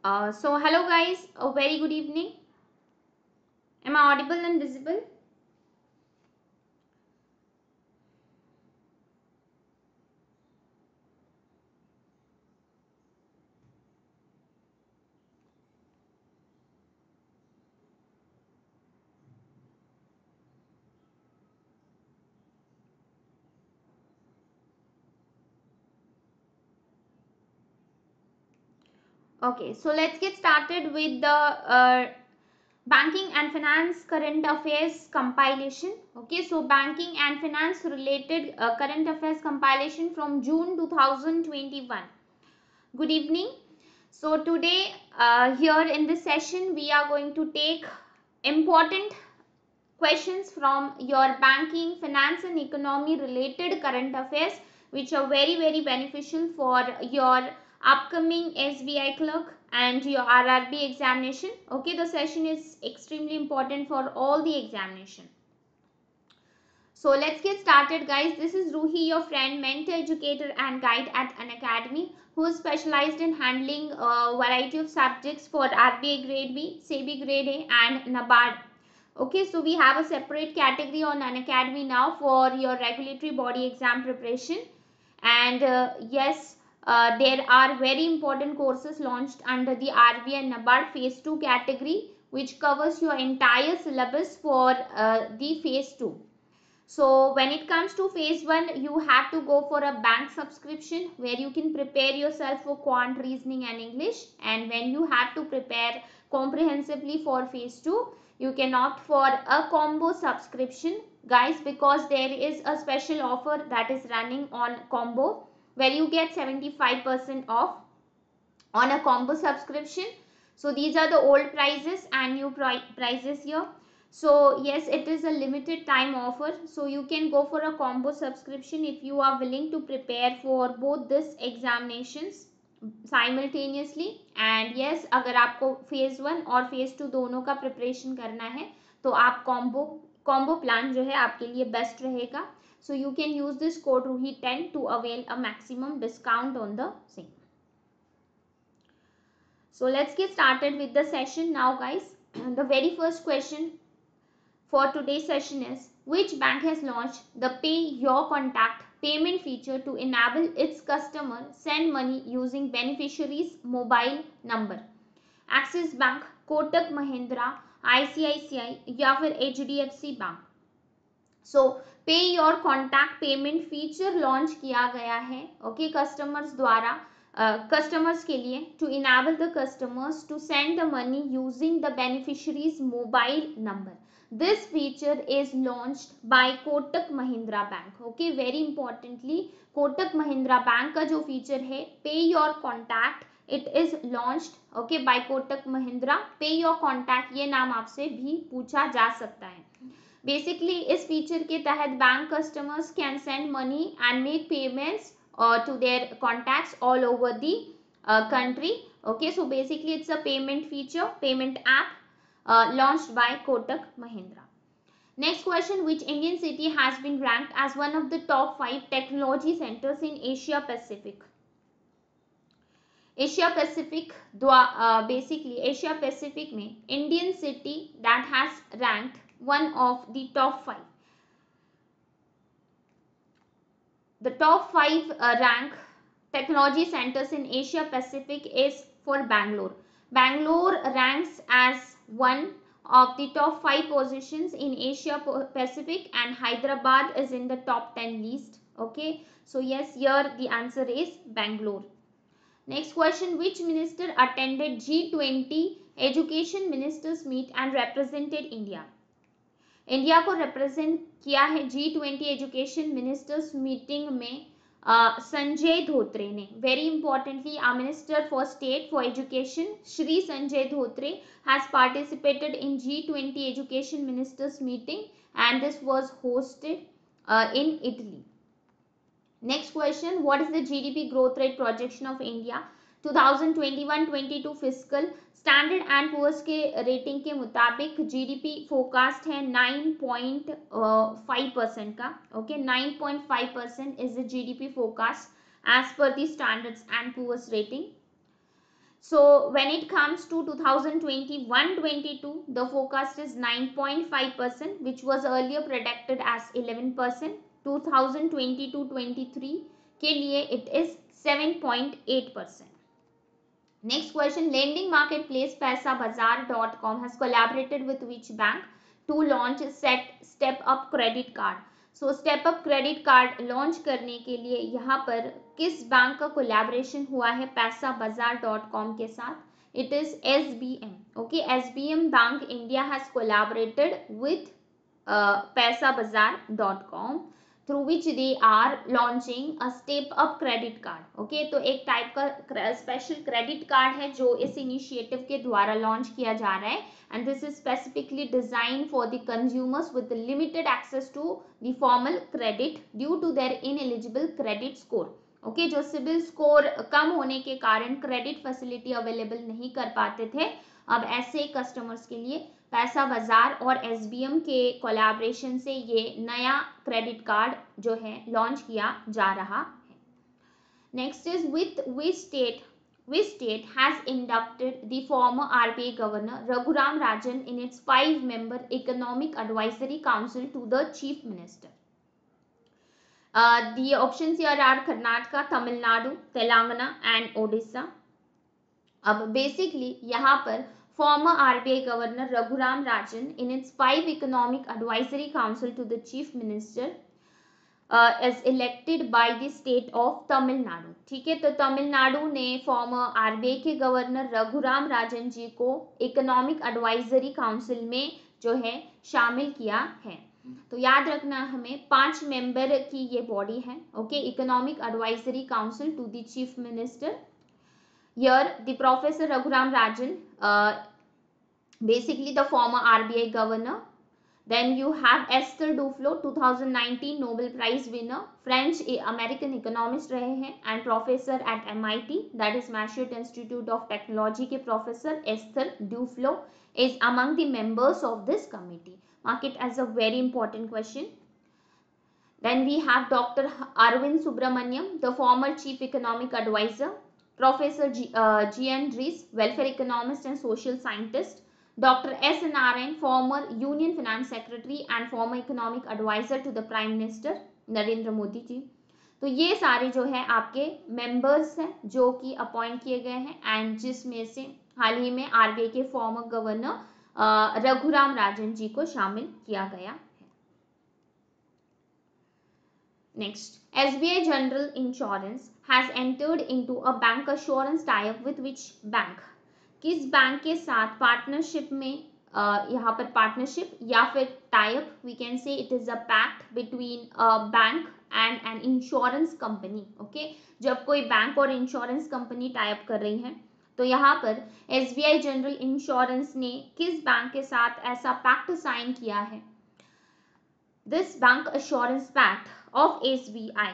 So hello guys, a very good evening. Am I audible and visible? Okay, so let's get started with the banking and finance current affairs compilation. Okay, so banking and finance related current affairs compilation from June 2021. Good evening. So today here in this session we are going to take important questions from your banking, finance and economy related current affairs which are very beneficial for your upcoming SBI clerk and your RRB examination. Okay, the session is extremely important for all the examination. So let's get started guys. This is Ruhi, your friend, mentor, educator and guide at Unacademy, who is specialized in handling a variety of subjects for RBI grade B, SEBI grade A and NABARD. Okay, so we have a separate category on Unacademy now for your regulatory body exam preparation. And yes, there are very important courses launched under the RBI and NABARD phase 2 category, which covers your entire syllabus for the phase 2. So when it comes to phase 1, you have to go for a bank subscription where you can prepare yourself for quant, reasoning and English. And when you have to prepare comprehensively for phase 2, you can opt for a combo subscription guys, because there is a special offer that is running on combo where you get 75% off on a combo subscription. So these are the old prices and new prices here. So yes, it is a limited time offer, so you can go for a combo subscription if you are willing to prepare for both this examinations simultaneously. And yes, अगर आपको phase 1 और phase 2 दोनों का preparation करना है तो आप combo plan जो है आपके लिए best रहेगा. So you can use this code RUHI10 to avail a maximum discount on the same. So let's get started with the session now guys. The very first question for today's session is, which bank has launched the Pay Your Contact payment feature to enable its customer send money using beneficiary's mobile number? Axis Bank, Kotak Mahindra, ICICI या फिर HDFC bank. So pay your contact payment feature launch किया गया है okay customers द्वारा customers के लिए to enable the customers to send the money using the beneficiary's mobile number. This feature is launched by Kotak Mahindra Bank. Okay, very importantly, Kotak Mahindra Bank का जो feature है Pay Your Contact, it is launched okay by Kotak Mahindra. Pay Your Contact ये नाम आपसे भी पूछा जा सकता है. बेसिकली इस फीचर के तहत bank customers can send money and make payments to their contacts all over the country. Okay, so basically it's a payment feature, payment app launched by Kotak Mahindra. Next question, which Indian city has been ranked as one of the top 5 technology centers in Asia Pacific? Asia Pacific basically Asia Pacific में Indian city that has ranked one of the top 5. The top 5 rank technology centers in Asia Pacific is for Bangalore. Bangalore ranks as one of the top 5 positions in Asia Pacific and Hyderabad is in the top 10 list. Okay, so yes, here the answer is Bangalore. Next question, which minister attended G20 education ministers meet and represented India? India को represent किया है G20 education ministers meeting में संजय धोत्रे ने. Very importantly, minister for state for education Shri Sanjay Dhotre has participated in G20 education ministers meeting and this was hosted in Italy. Next question, what is the GDP growth rate projection of India 2021-22 fiscal? Standard and Poor's के rating के मुताबिक GDP forecast है 9.5% का. Okay, 9.5% is the GDP forecast as per the Standards and Poor's rating. So when it comes to 2021-22, the forecast is 9.5%, which was earlier predicted as 11%. 2022-23 के लिए it is 7.8%. Next question, lending marketplace paisa-bazaar.com has collaborated with which bank to launch step up credit card? So step up credit card launch करने के लिए यहाँ पर किस bank का collaboration हुआ है paisa-bazaar.com के साथ? It is SBM. Okay, SBM Bank India has collaborated with paisa-bazaar.com through which they are launching a step up credit card. Okay, तो एक टाइप का स्पेशल क्रेडिट कार्ड है जो इस इनिशिएटिव के द्वारा लॉन्च किया जा रहा है, and this is specifically designed for the consumers with limited access to the formal credit due to their ineligible credit score. Okay जो सिबिल स्कोर कम होने के कारण क्रेडिट फैसिलिटी अवेलेबल नहीं कर पाते थे, अब ऐसे कस्टमर्स के लिए पैसा बाजार और एसबीएम के कोलैबोरेशन से ये नया क्रेडिट कार्ड जो है लॉन्च किया जा रहा है. Next is with which state has inducted the former RBI governor Raghuram Rajan in its 5-member economic advisory council to the chief minister? The options here are Karnataka, Tamil Nadu, Telangana and Odisha. अब basically यहाँ पर former RBI governor Raghuram Rajan in its 5 economic advisory council to the chief minister is elected by the state of Tamil Nadu. ठीक है, तो तमिलनाडु ने former RBI के governor Raghuram Rajan ji को economic advisory council में जो है शामिल किया है. तो याद रखना हमें 5 मेंबर की ये बॉडी है. Okay, economic advisory council to the chief minister. Here the Professor Raghuram Rajan, basically the former RBI governor. Then you have Esther Duflo, 2019 Nobel Prize winner, French American economist रहे हैं and professor at MIT, that is Massachusetts Institute of Technology के professor Esther Duflo is among the members of this committee. Mark it as a very important question. Then we have Dr. Arvind Subramaniam, the former chief economic advisor, Professor G.N. Rees, welfare economist and social scientist, Dr. S. Narayan, former Union Finance Secretary and former economic advisor to the Prime Minister Narendra Modi ji. तो ये सारे जो है आपके members हैं जो कि appoint किए गए हैं एंड जिसमें से हाल ही में आरबीआई के फॉर्मर गवर्नर रघुराम राजन जी को शामिल किया गया है. Next, SBI General Insurance has entered into a bank assurance tie-up with which bank? किस बैंक के साथ पार्टनरशिप में यहाँ पर पार्टनरशिप या फिर type, we can say it is a pact between a bank and an insurance company. Okay, जब कोई बैंक और इंश्योरेंस कंपनी टाइप कर रही है तो यहाँ पर एसबीआई जनरल इंश्योरेंस ने किस बैंक के साथ ऐसा पैक्ट साइन किया है? This bank assurance pact of SBI,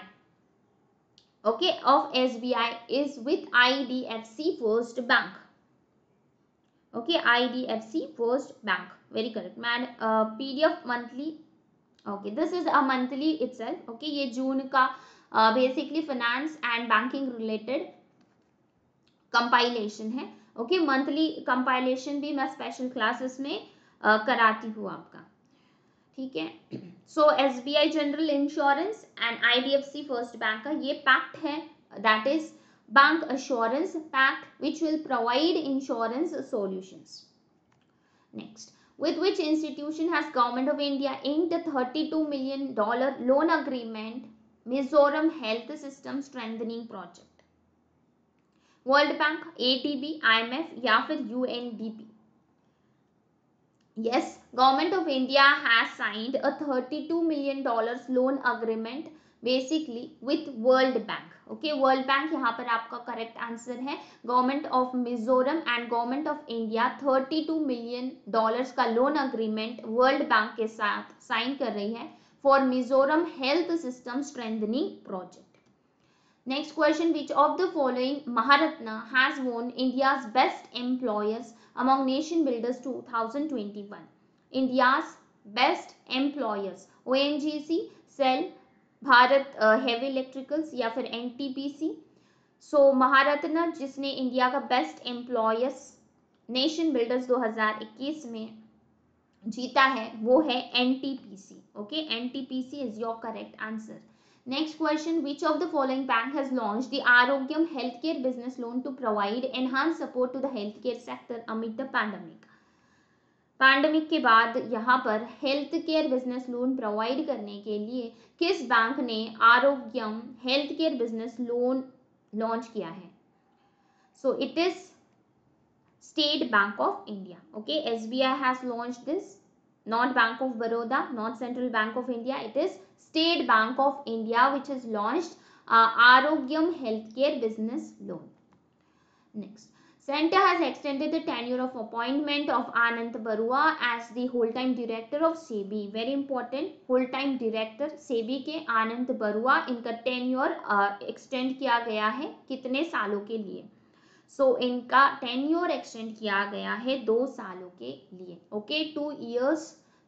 okay, of SBI is with IDFC First Bank. Okay, IDFC First Bank, very correct. Man, PDF monthly. Okay, this is a monthly itself. Okay, ये जून का basically finance and banking related compilation है. Okay, monthly compilation भी मैं special classes में कराती हूँ आपका. ठीक है, so SBI general insurance and IDFC first bank का ये पैक्ट है, that is bank assurance pact which will provide insurance solutions. Next, with which institution has government of India inked a $32 million loan agreement Mizoram Health System Strengthening Project? World bank, ADB, IMF या फिर UNDP? Yes, Government of India has signed a $32 million loan agreement basically with World Bank. Okay, World Bank यहाँ पर आपका correct answer है. Government of Mizoram and government of India $32 million का loan agreement world bank के साथ sign कर रही है for Mizoram health system strengthening project. Next question, which of the following Maharatna has won India's best employers among nation builders 2021? India's best employers, ONGC, SAIL, Bharat heavy electricals या फिर NTPC, सो महारत्न जिसने India का best employers nation builders 2021 में जीता है वो है NTPC. Okay, NTPC is your correct answer. Next question, which of the following bank has launched the Arogyam Healthcare Business Loan to provide enhanced support to the healthcare sector amid the pandemic? Pandemic के बाद यहाँ पर health care business loan provide करने के लिए किस बैंक ने Arogyam health care business loan launch किया है? So it is state bank of India. Okay, SBI has launched this, not Bank of Baroda, not Central Bank of India. It is State Bank of India which has launched Arogyam Healthcare Business Loan. Next, Centre has extended the tenure of appointment of Anant Barua as the whole-time director of SEBI. Very important, whole-time director SEBI के आनंद बरुआ, इनका tenure extend किया गया है कितने सालों के लिए? सो इनका टेन्योर एक्सटेंड किया गया है 2 सालों के लिए. ओके, 2 years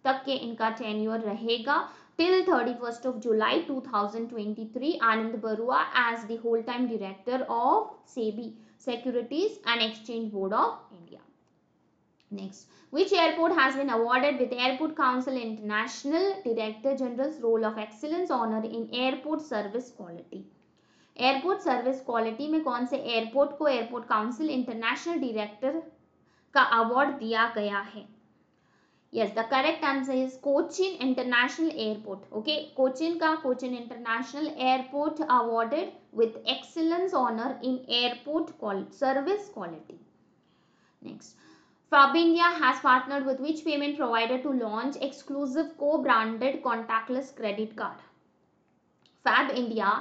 तक के इनका टेन्योर रहेगा. Till 31st of July 2023, Anand Barua as the whole-time director of SEBI, Securities and Exchange Board of India. Next, which airport has been awarded with Airport Council International Director General's Role of Excellence honor in Airport Service Quality? Airport service quality में कौन से airport को airport council international director का award दिया गया है? Yes, the correct answer is Cochin international airport. Okay, Cochin का Cochin international airport awarded with excellence honour in airport service quality. Next, Fab India has partnered with which payment provider to launch exclusive co-branded contactless credit card? Fab India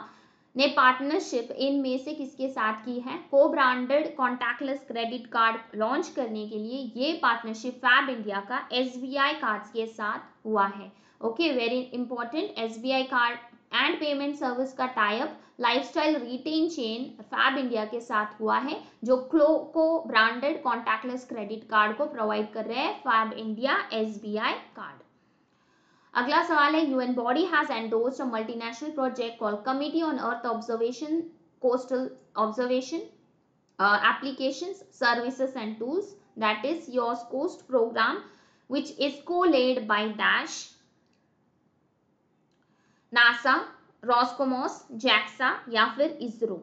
ने partnership इनमें से किसके साथ की है? को branded contactless credit card launch करने के लिए ये पार्टनरशिप फैब इंडिया का SBI कार्ड्स के साथ हुआ है. Okay, very important, SBI card and payment service का tie up lifestyle retail chain Fab India के साथ हुआ है, जो को ब्रांडेड कॉन्टैक्टलेस क्रेडिट कार्ड को प्रोवाइड कर रहे हैं फैब इंडिया SBI कार्ड. अगला सवाल है, UN body has endorsed a multinational project called Committee on Earth Observation, Coastal Observation Applications, Services and Tools, that is YOS Coast program, which is co-led by Dash, NASA, Roscosmos, JAXA या फिर ISRO.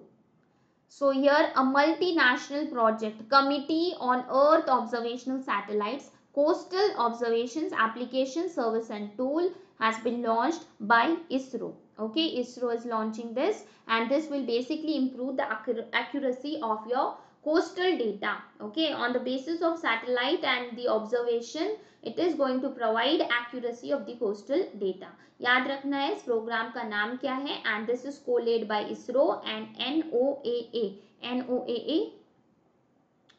So here a multinational project, Committee on Earth Observational Satellites, Coastal Observations Application Service and Tool has been launched by ISRO. Okay, ISRO is launching this and this will basically improve the accuracy of your coastal data. Okay, on the basis of satellite and the observation, it is going to provide accuracy of the coastal data. याद रखना है इस programme का नाम क्या है, and this is co-led by ISRO and NOAA. NOAA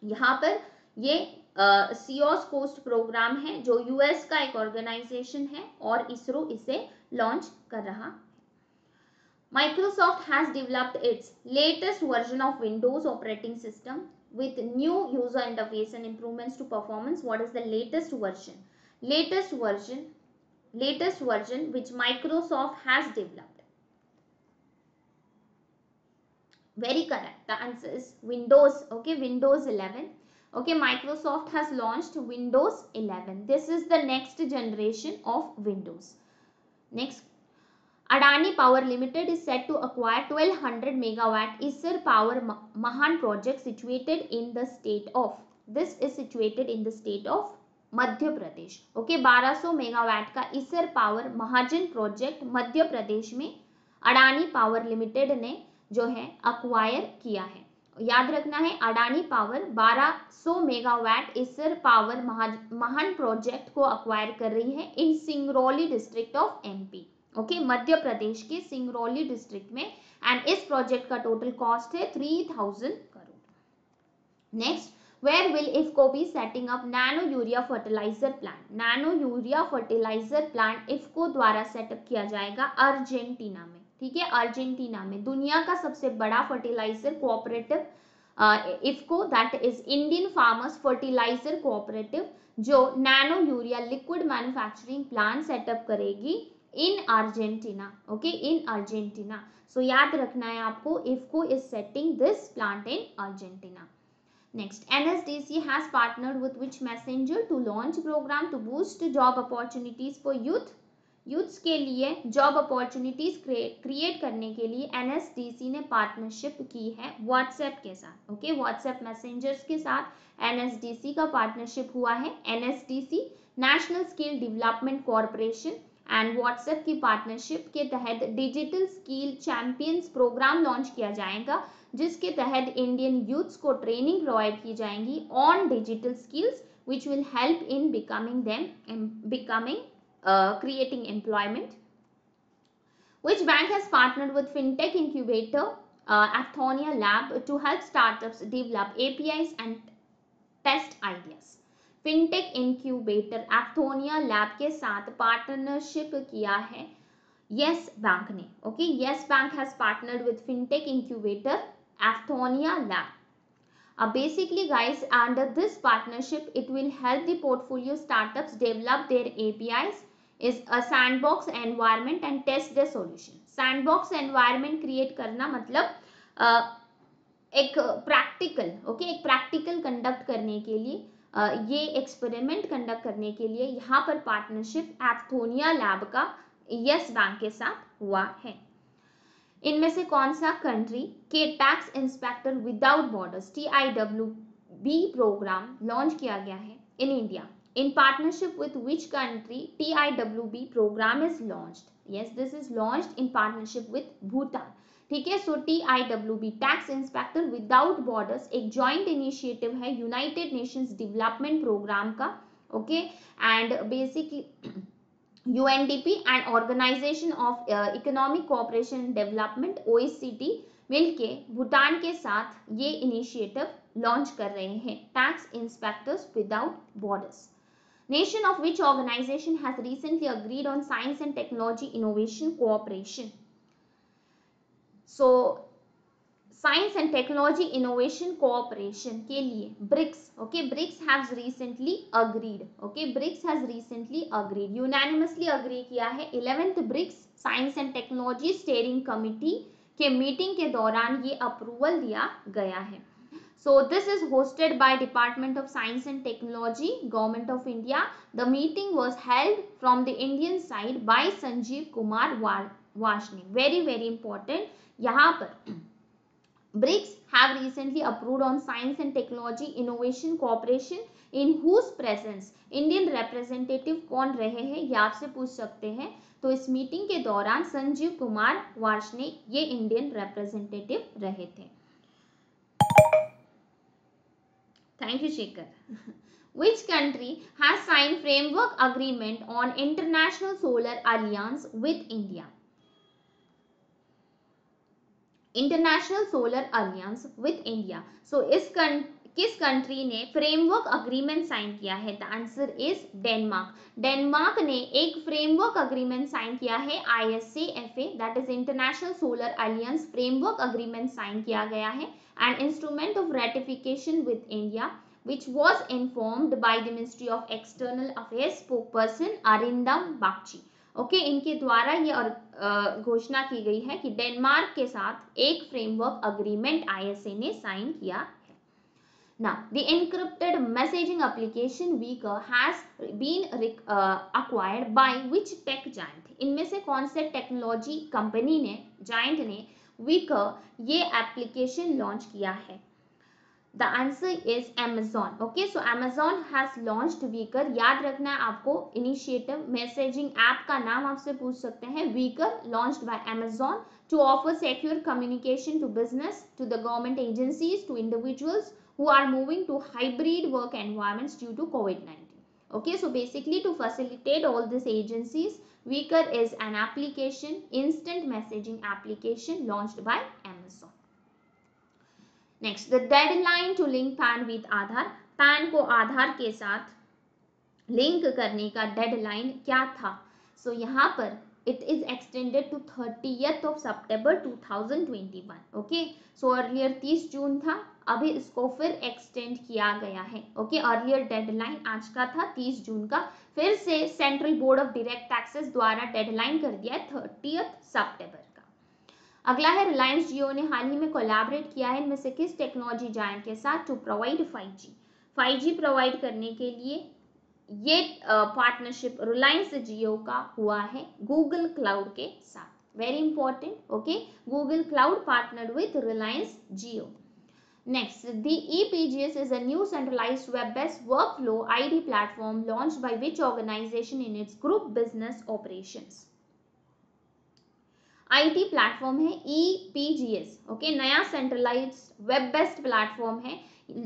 यहाँ पर ये सीओस कोस्ट प्रोग्राम है जो US का एक ऑर्गेनाइजेशन है और इसरो इसे लॉन्च कर रहा है. Microsoft has developed its latest version of Windows operating system with new user interface and improvements to performance. What is the latest version? Latest version which Microsoft has developed. Very correct. The answer is Windows. Okay, Windows 11. Okay, Microsoft has launched Windows 11. This is the next generation of Windows. Next, Adani Power Limited is set to acquire 1200 megawatt Isar Power Mahan project situated in the state of. This is situated in the state of Madhya Pradesh. Okay, 1200 megawatt का इसर power महाजन project Madhya Pradesh में Adani power limited ने जो है acquire किया है. याद रखना है, Adani power 1200 megawatt Essar power Mahan project को अक्वायर कर रही है in Singrauli district of MP. Okay, Madhya Pradesh के सिंगरौली डिस्ट्रिक्ट में, एंड इस प्रोजेक्ट का टोटल कॉस्ट है 3000 crore. Next, where will IFFCO be setting up nano urea fertilizer plant? nano urea fertilizer plant IFFCO द्वारा सेटअप किया जाएगा अर्जेंटीना में. ठीक है, अर्जेंटीना में दुनिया का सबसे बड़ा fertiliser cooperative IFFCO, that is Indian farmers fertiliser cooperative, जो nano urea liquid manufacturing plant set up करेगी in Argentina. Okay, in Argentina. So याद रखना है आपको, IFFCO is setting this plant in Argentina. Next, NSDC has partnered with which messenger to launch program to boost job opportunities for youth? Youths के लिए job opportunities create करने के लिए NSDC ने पार्टनरशिप की है व्हाट्सएप के साथ. ओके, व्हाट्सएप मैसेंजर्स के साथ NSDC का पार्टनरशिप हुआ है. NSDC national skill development corporation and WhatsApp की पार्टनरशिप के तहत digital skill champions programme launch किया जाएगा, जिसके तहत इंडियन यूथ्स को ट्रेनिंग प्रोवाइड की जाएंगी on digital skills which will help in becoming creating employment. Which bank has partnered with fintech incubator Apthonia Lab to help startups develop APIs and test ideas? fintech incubator Apthonia Lab के साथ partnership किया है Yes Bank ने. Okay, Yes Bank has partnered with fintech incubator Apthonia Lab. Basically guys, under this partnership it will help the portfolio startups develop their APIs, is a sandbox environment and test their solution. Sandbox environment create करना मतलब एक practical, okay, एक practical conduct करने के लिए ये experiment conduct करने के लिए यहाँ पर पार्टनरशिप एप्थोनिया लैब का यस बैंक के साथ हुआ है. इनमें से कौन सा कंट्री के tax inspector without borders TIWB programme launch किया गया है in India? In partnership with which country TIWB programme is launched? Yes, this is launched in partnership with Bhutan. ठीक है, so TIWB tax inspector without borders एक joint initiative है United Nations development programme का. Okay, and basically UNDP and Organization of Economic Cooperation and Development OECD मिलके भूटान के साथ ये initiative launch कर रहे हैं, tax inspectors without borders. Nation of which organization has recently agreed on science and technology innovation cooperation? So science and technology innovation cooperation के लिए BRICS, okay, BRICS has recently agreed, okay, BRICS has recently agreed, unanimously agree किया है 11th BRICS science and technology steering committee के meeting के दौरान ये approval दिया गया है. So this is hosted by Department of Science and Technology, Government of India. The meeting was held from the Indian side by Sanjeev Kumar Varshney. Very important. यहाँ पर BRICS have recently approved on science and technology innovation cooperation in whose presence Indian representative कौन रहे हैं, ये आपसे पूछ सकते हैं. तो इस मीटिंग के दौरान संजीव कुमार वार्ष्णे ये इंडियन रिप्रेजेंटेटिव रहे थे. Thank you Shekhar. Which country has signed framework agreement on International Solar Alliance with India? International solar alliance with India. So किस कंट्री ने फ्रेमवर्क अग्रीमेंट साइन किया है? The answer is Denmark. Denmark ने एक framework agreement sign किया है ISAFA, that is international solar alliance framework agreement sign किया गया है and instrument of ratification with India which was informed by the Ministry of External Affairs spokesperson Arindam Bagchi. Okay, इनके द्वारा ये घोषणा की गई है कि डेनमार्क के साथ एक फ्रेमवर्क अग्रीमेंट ISA ने साइन किया है. Now, the encrypted messaging application Weaker has been acquired by which tech giant? इनमें से कौन से टेक्नोलॉजी कंपनी ने, जायंट ने Weaker ये एप्लीकेशन लॉन्च किया है? The answer is Amazon. Okay, so Amazon has launched Weaker. याद रखना है आपको, इनिशिएटिव मैसेजिंग ऐप का नाम आपसे पूछ सकते हैं. Weaker launched by Amazon to offer secure communication to business, to the government agencies, to individuals who are moving to hybrid work environments due to COVID-19. Okay, so basically to facilitate all these agencies, Weaker is an application, instant messaging application launched by Amazon. Next, the deadline to link PAN with Aadhaar. PAN को आधार के साथ link करने का deadline क्या था? So यहाँ पर it is extended to 30th of September 2021. Okay, so earlier 30 जून था, अभी इसको फिर एक्सटेंड किया गया है। ओके, अर्लियर डेडलाइन आज का था 30 जून का, फिर से central board of direct taxes द्वारा डेडलाइन कर दिया है 30 सितंबर का। अगला है रिलायंस जियो ने हाल ही में कोलैबोरेट किया है इनमें से किस टेक्नोलॉजी जायंट के साथ टू प्रोवाइड 5G प्रोवाइड करने के लिए ये पार्टनरशिप रिलायंस जियो का हुआ है गूगल क्लाउड के साथ। Very important, okay, Google cloud partnered with Reliance Jio. Next, the EPGS is a new centralized web-based workflow ID platform launched by which organization in its group business operations? IT platform है EPGS, okay, नया centralised web based platform है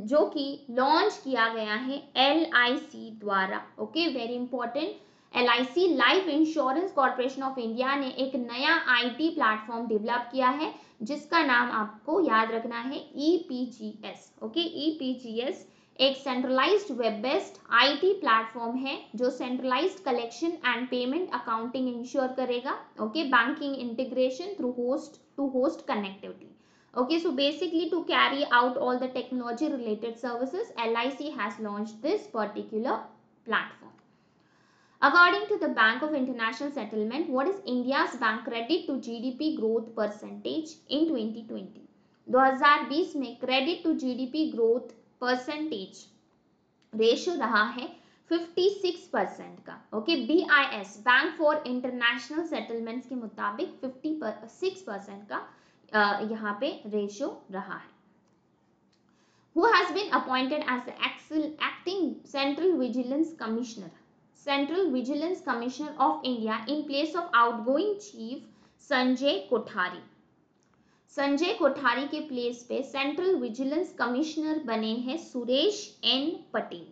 जो कि launch किया गया है LIC द्वारा। Okay, very important, LIC life insurance corporation of India ने एक नया IT प्लेटफॉर्म डेवलप किया है जिसका नाम आपको याद रखना है EPGS। ओके, EPGS एक centralised web based IT platform है जो centralised collection and payment accounting ensure करेगा। Okay, banking integration through host to host connectivity. Okay, so basically to carry out all the technology related services, LIC has launched this particular platform. According to the Bank of International Settlement, what is India's bank credit to GDP growth percentage in 2020? 2020 में credit to GDP growth percentage ratio रहा है 56% का। Okay, BIS bank for international settlements के मुताबिक 56% का यहाँ पे ratio रहा है। Who has been appointed as the acting Central Vigilance Commissioner of India in place of outgoing Chief Sanjay Kothari? Sanjay Kothari के प्लेस पे सेंट्रल विजिलेंस कमिश्नर बने हैं सुरेश एन पटेल।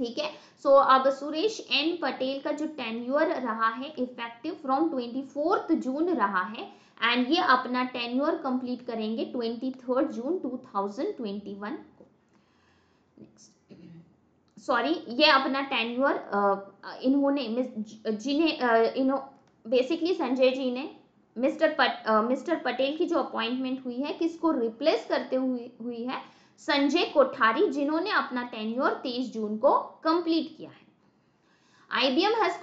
ठीक है, सो अब सुरेश एन पटेल का जो टेन्योर रहा है इफेक्टिव फ्रॉम 24 जून रहा है एंड ये अपना टेन्योर कंप्लीट करेंगे 23 जून 2021 को। सॉरी, ये अपना टेन्योर इन्होंने बेसिकली संजय जी ने मिस्टर पटेल की जो अपॉइंटमेंट हुई है किसको रिप्लेस करते हुई है संजय कोठारी, जिन्होंने अपना टेन्योर 23 जून को कंप्लीट किया है। IBM has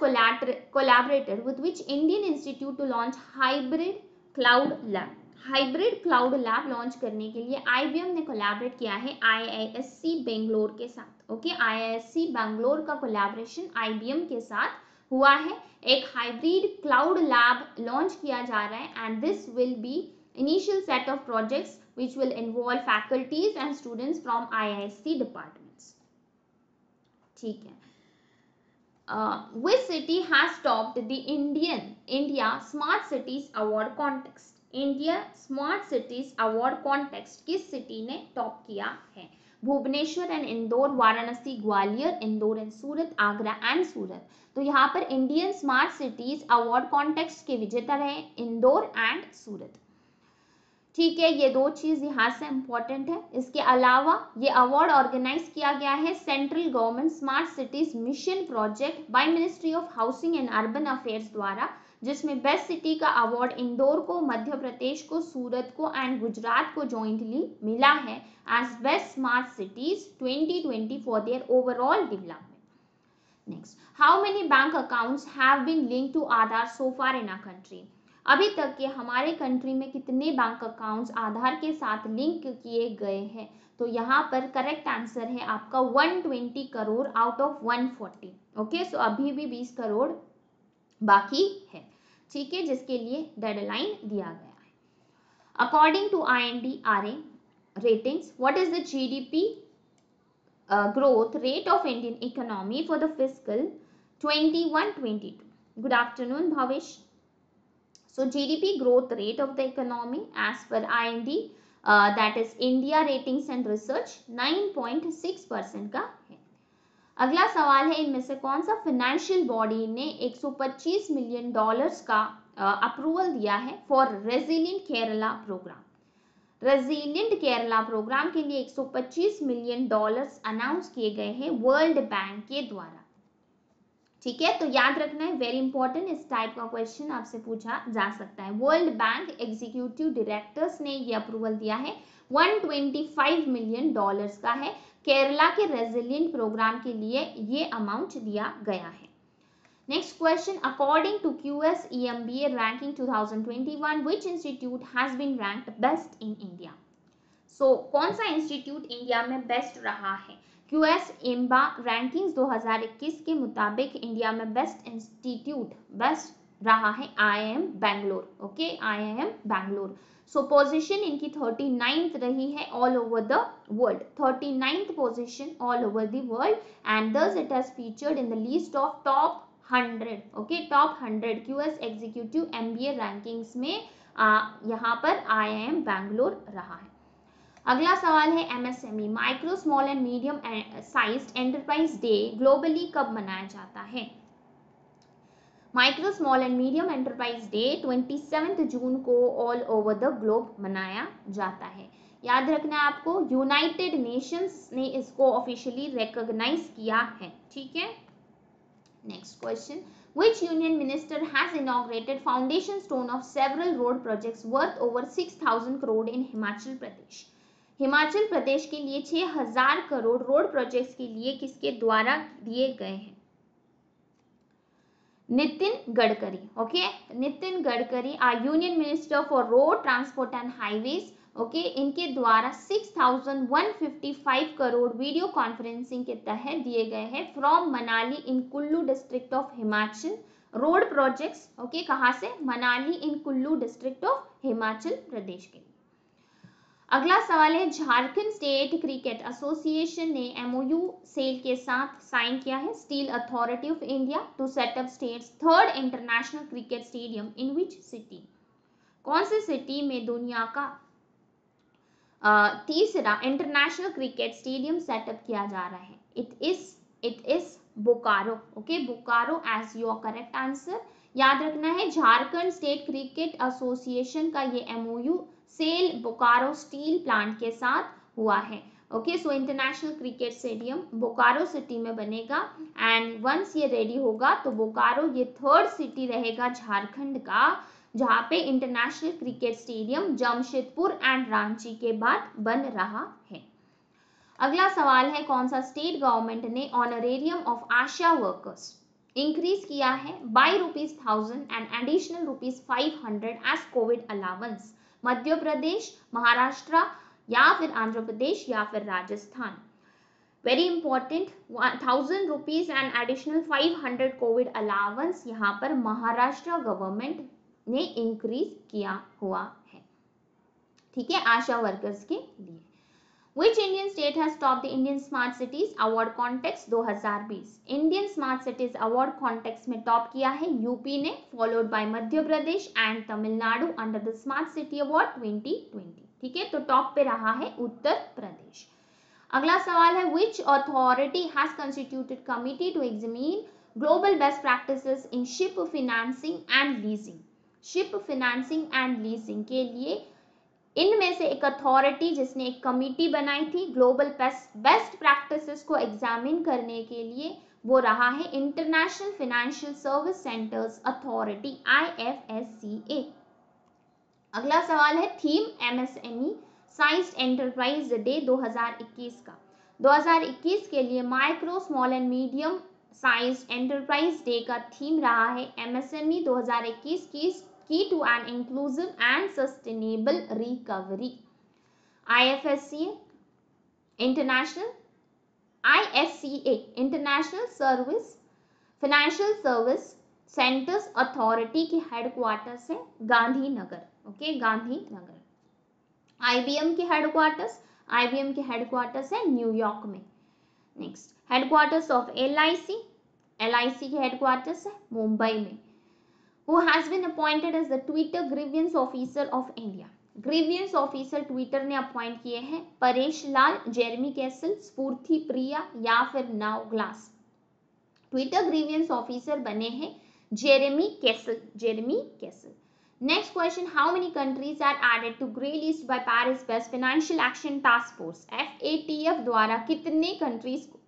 collaborated with which Indian institute to launch hybrid cloud lab? Hybrid cloud lab launch करने के लिए IBM ने कोलैबोरेट किया है IISc बेंगलोर के साथ। ओके, IISc बेंगलोर का कोलैबोरेशन IBM के साथ हुआ है, एक हाइब्रिड क्लाउड लैब लॉन्च किया जा रहा है and this will be initial set of projects which will involve faculties and students from IISc departments. ठीक है, which city has topped the India Smart Cities Award contest? India Smart Cities Award contest किस city ने top किया है? Bhubaneswar and Indore, Varanasi, Gwalior, Indore and Surat, Agra and Surat. तो यहाँ पर Indian smart cities award contest के विजेता रहे इंदौर एंड सूरत। ठीक है, ये दो चीज यहाँ से इंपॉर्टेंट है। इसके अलावा ये अवार्ड ऑर्गेनाइज किया गया है central government smart cities mission project by ministry of housing and urban affairs द्वारा, जिसमें बेस्ट सिटी का अवार्ड इंदौर को, मध्य प्रदेश को, सूरत को एंड गुजरात को जॉइंटली मिला है as best smart cities 2020 for their overall development. Next, how many bank accounts have been linked to Aadhaar so far in our country? अभी तक के हमारे कंट्री में कितने बैंक अकाउंट्स आधार के साथ लिंक किए गए हैं? तो यहाँ पर करेक्ट आंसर है आपका 120 करोड़ आउट ऑफ 140। ओके, सो अभी भी 20 करोड़ बाकी है। ठीक है, जिसके लिए डेडलाइन दिया गया है। According to IND-RA ratings, what is the GDP growth rate of Indian economy for the fiscal 21-22? Good afternoon, Bhavesh. So GDP growth rate of the economy as per IND, that is India Ratings and Research, 9.6% का है। अगला सवाल है, इनमें से कौन सा financial body ने $125 मिलियन का अप्रूवल दिया है for resilient Kerala programme? Resilient Kerala programme के लिए $125 मिलियन अनाउंस किए गए हैं वर्ल्ड बैंक के द्वारा। ठीक है, तो याद रखना है, वेरी इंपॉर्टेंट, इस टाइप का क्वेश्चन आपसे पूछा जा सकता है। वर्ल्ड बैंक एग्जीक्यूटिव डायरेक्टर्स ने ये अप्रूवल दिया है $125 मिलियन का है। केरला के रेजिलिएंट प्रोग्राम के लिए ये अमाउंट दिया गया है। Next question, according to QS EMBA ranking 2021 which institute has been ranked best in India? So कौन सा इंस्टीट्यूट इंडिया में बेस्ट रहा है? QS EMBA रैंकिंग्स 2021 के मुताबिक इंडिया में बेस्ट इंस्टीट्यूट बेस्ट रहा है IIM Bangalore. Okay, IIM Bangalore. सो पोजीशन इनकी 39th रही है all over the world, 39th position all over the world, and thus it has featured in the list of top 100। Okay, top 100 QS executive MBA rankings में यहाँ पर IIM Bangalore रहा है। अगला सवाल है MSME micro small and medium sized enterprise day globally कब मनाया जाता है? Micro small and medium enterprise day 27 जून को ऑल ओवर द ग्लोब मनाया जाता है। याद रखना है आपको, यूनाइटेड नेशंस ने इसको ऑफिशियली रिकॉग्नाइज किया है। ठीक है, next question, which union minister has inaugurated foundation stone of several road projects worth over 6,000 crore in Himachal Pradesh? Himachal Pradesh के लिए 6,000 करोड़ रोड प्रोजेक्ट्स के लिए किसके द्वारा दिए गए हैं? Nitin Gadkari. Okay, Nitin Gadkari are union minister for road transport and highways. Okay, इनके द्वारा 6,155 करोड़ वीडियो कॉन्फ्रेंसिंग के तहत दिए गए हैं from Manali in Kullu district of Himachal road projects. Okay, कहाँ से? Manali in Kullu district of Himachal Pradesh के। अगला सवाल है, झारखंड स्टेट क्रिकेट एसोसिएशन ने MOU सेल के साथ साइन किया है steel authority of India to set up states third international cricket stadium in which city? कौन सी सिटी में दुनिया का तीसरा इंटरनेशनल क्रिकेट स्टेडियम सेटअप किया जा रहा है? It is Bokaro. Okay, Bokaro as your correct answer. याद रखना है, झारखंड स्टेट क्रिकेट एसोसिएशन का ये MOU SAIL Bokaro steel plant के साथ हुआ है। Okay, so international cricket stadium Bokaro city में बनेगा, एंड वंस ये रेडी होगा तो बोकारो ये थर्ड सिटी रहेगा झारखंड का जहां पे international cricket stadium Jamshedpur and Ranchi के बाद बन रहा है। अगला सवाल है, कौन सा स्टेट गवर्नमेंट ने honorarium of ASHA workers increase किया है by ₹1000 and additional ₹500 as Covid allowance? Madhya Pradesh, Maharashtra या फिर आंध्र प्रदेश या फिर Rajasthan? Very important, ₹1000 and additional 500 Covid allowance यहाँ पर महाराष्ट्र गवर्नमेंट ने इंक्रीज किया हुआ है। ठीक है, आशा वर्कर्स के लिए। Which Indian state has topped the Indian Smart Cities Award Contest 2020? Indian smart cities award context में टॉप किया है यूपी ने, followed by Madhya Pradesh and Tamil Nadu under the smart city award 2020। ठीक है, तो टॉप पे रहा है उत्तर प्रदेश। अगला सवाल है, which authority has constituted committee to examine global best practices in ship financing and leasing? Ship financing and leasing के लिए इनमें से एक अथॉरिटी जिसने एक कमिटी बनाई थी ग्लोबल बेस्ट प्रैक्टिसेस को एग्जामिन करने के लिए, वो रहा है international financial service centres authority IFSCA। अगला सवाल है, theme MSME sized enterprise day 2021 का। 2021 के लिए micro small and medium sized enterprise day का थीम रहा है MSME 2021 की Key to an inclusive and sustainable recovery। IFSCA International ISCA International Service Financial Service Centers Authority की हेडक्वार्टर्स है Gandhinagar. Okay, Gandhinagar. IBM के हेडक्वार्टर्स है न्यूयॉर्क में। नेक्स्ट, हेडक्वार्टर्स ऑफ LIC के हेडक्वार्टर्स है मुंबई में। Who has been appointed as the Twitter Grievance Officer of India? Grievance officer Twitter ने appoint किए हैं परेश लाल, जेरेमी कैसल, स्फूर्ति प्रिया या फिर नाव ग्लास। ट्विटर ग्रीवियंस ऑफिसर बने हैं Jeremy Kessel. Next question, how many countries are added to grey list by Paris based financial action task force? FATF द्वारा कितने कंट्रीज को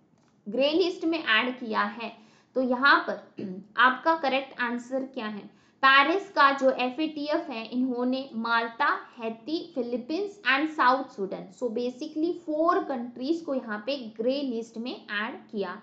ग्रे लिस्ट में ऐड किया है? तो यहाँ पर आपका करेक्ट आंसर क्या है? पेरिस का जो FATF है, इन्होंने Malta, Haiti, Philippines and South Sudan, so basically 4 countries को यहाँ पे ग्रे लिस्ट में ऐड किया है।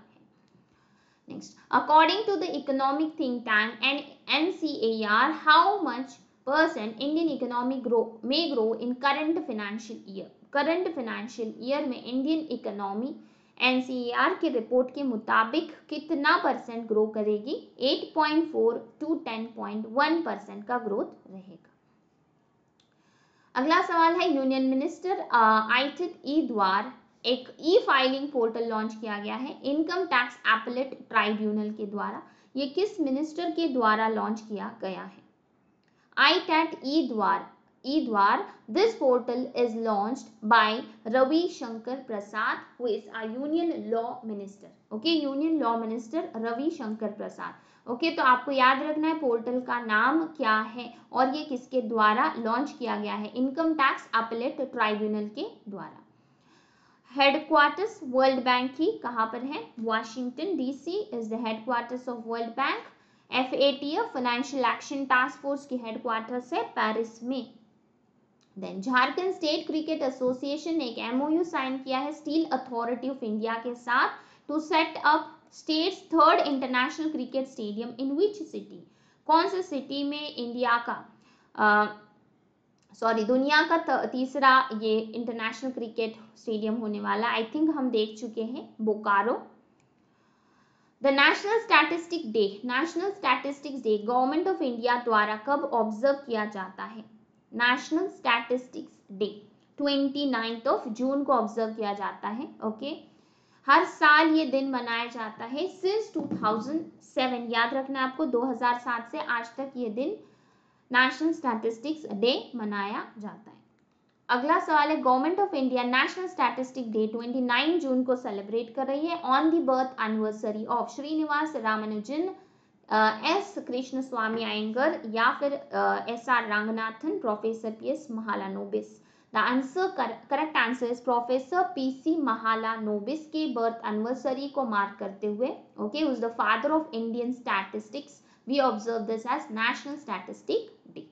Next, according to the economic think tank and NCAR, how much % Indian economy may grow in current financial year? Current financial year में Indian economy NCAR के report के मुताबिक कितना % ग्रो करेगी? 8.4 to 10.1% का ग्रोथ रहेगा। अगला सवाल है, यूनियन मिनिस्टर आइटिट ई द्वारा एक ई फाइलिंग पोर्टल लॉन्च किया गया है इनकम टैक्स अपीलेट ट्राइब्यूनल के द्वारा। ये किस मिनिस्टर के द्वारा लॉन्च किया गया है? ITAT E-Dwar. This portal is launched by Ravi Shankar Prasad, who is a Union Law Minister. Okay, Union Law Minister Ravi Shankar Prasad. Okay तो आपको याद रखना है पोर्टल का नाम क्या है और ये किसके द्वारा लॉन्च किया गया है? इनकम टैक्स अपीलेट ट्राइब्यूनल के द्वारा। हेडक्वार्टर्स वर्ल्ड बैंक की कहाँ पर है? Washington DC is the headquarters of world bank. FATF financial action task force की हेडक्वार्टर्स है पेरिस में। Then Jharkhand state cricket association ने एक MOU साइन किया है स्टील अथॉरिटी ऑफ इंडिया के साथ to set up states 3rd international cricket stadium in which city? कौन से सिटी में इंडिया का दुनिया का तीसरा ये इंटरनेशनल क्रिकेट स्टेडियम होने वाला? आई थिंक हम देख चुके हैं, Bokaro. The national statistics day government of India द्वारा कब ऑब्जर्व किया जाता है? नेशनल स्टैटिस्टिक्स डे 29 जून को ऑब्जर्व किया जाता है। ओके हर साल ये दिन मनाया जाता है सिंस 2007। याद रखना आपको 2007 से आज तक ये दिन नेशनल स्टैटिस्टिक्स डे मनाया जाता है। अगला सवाल है, government of India national statistics day 29 जून को सेलिब्रेट कर रही है on the birth anniversary of Srinivasa Ramanujan, S Krishnaswami Iyengar या फिर SR Ranganathan, professor PS Mahalanobis. The answer correct answer is professor PC Mahalanobis के बर्थ एनिवर्सरी को मार्क करते हुए okay who is the father of Indian statistics, we observe this as national statistic day.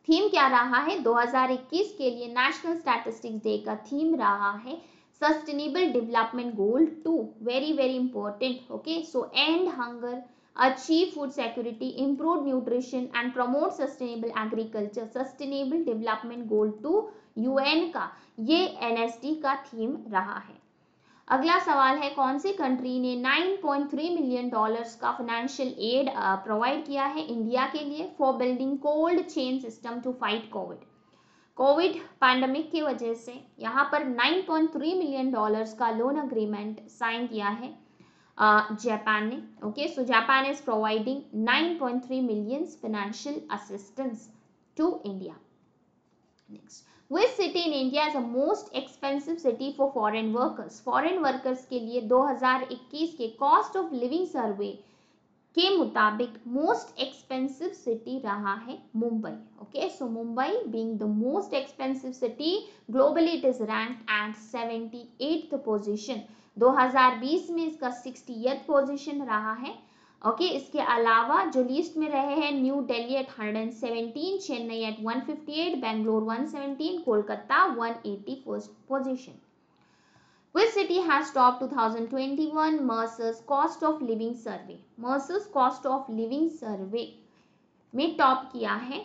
Theme क्या रहा है 2021 के लिए? नेशनल स्टैटिस्टिक्स डे का थीम रहा है sustainable development goal 2, very very important. Okay so and hunger, achieve food security, improve nutrition and promote sustainable agriculture. Sustainable development goal 2 UN का ये NSD का थीम रहा है। अगला सवाल है, कौन सी कंट्री ने $9.3 मिलियन का फाइनेंशियल एड प्रोवाइड किया है इंडिया के लिए for building cold chain system to fight covid pandemic की वजह से यहाँ पर $9.3 मिलियन का लोन अग्रीमेंट साइन किया है जापान ने। Okay so Japan is providing 9.3 million financial assistance to India. Next, which city in India is the most expensive city for foreign workers? Foreign workers के लिए 2021 के कॉस्ट ऑफ लिविंग सर्वे के मुताबिक most expensive city रहा है Mumbai. Okay so Mumbai being the most expensive city globally it is ranked at 78th position. 2020 में इसका 60th position रहा है। ओके इसके अलावा जो लिस्ट में रहे हैं new Delhi at 117, Chennai at 158, Bangalore 117, Kolkata 181st position. Which city has topped 2021 Mercer's cost of living survey? Mercer's cost of living survey में टॉप किया है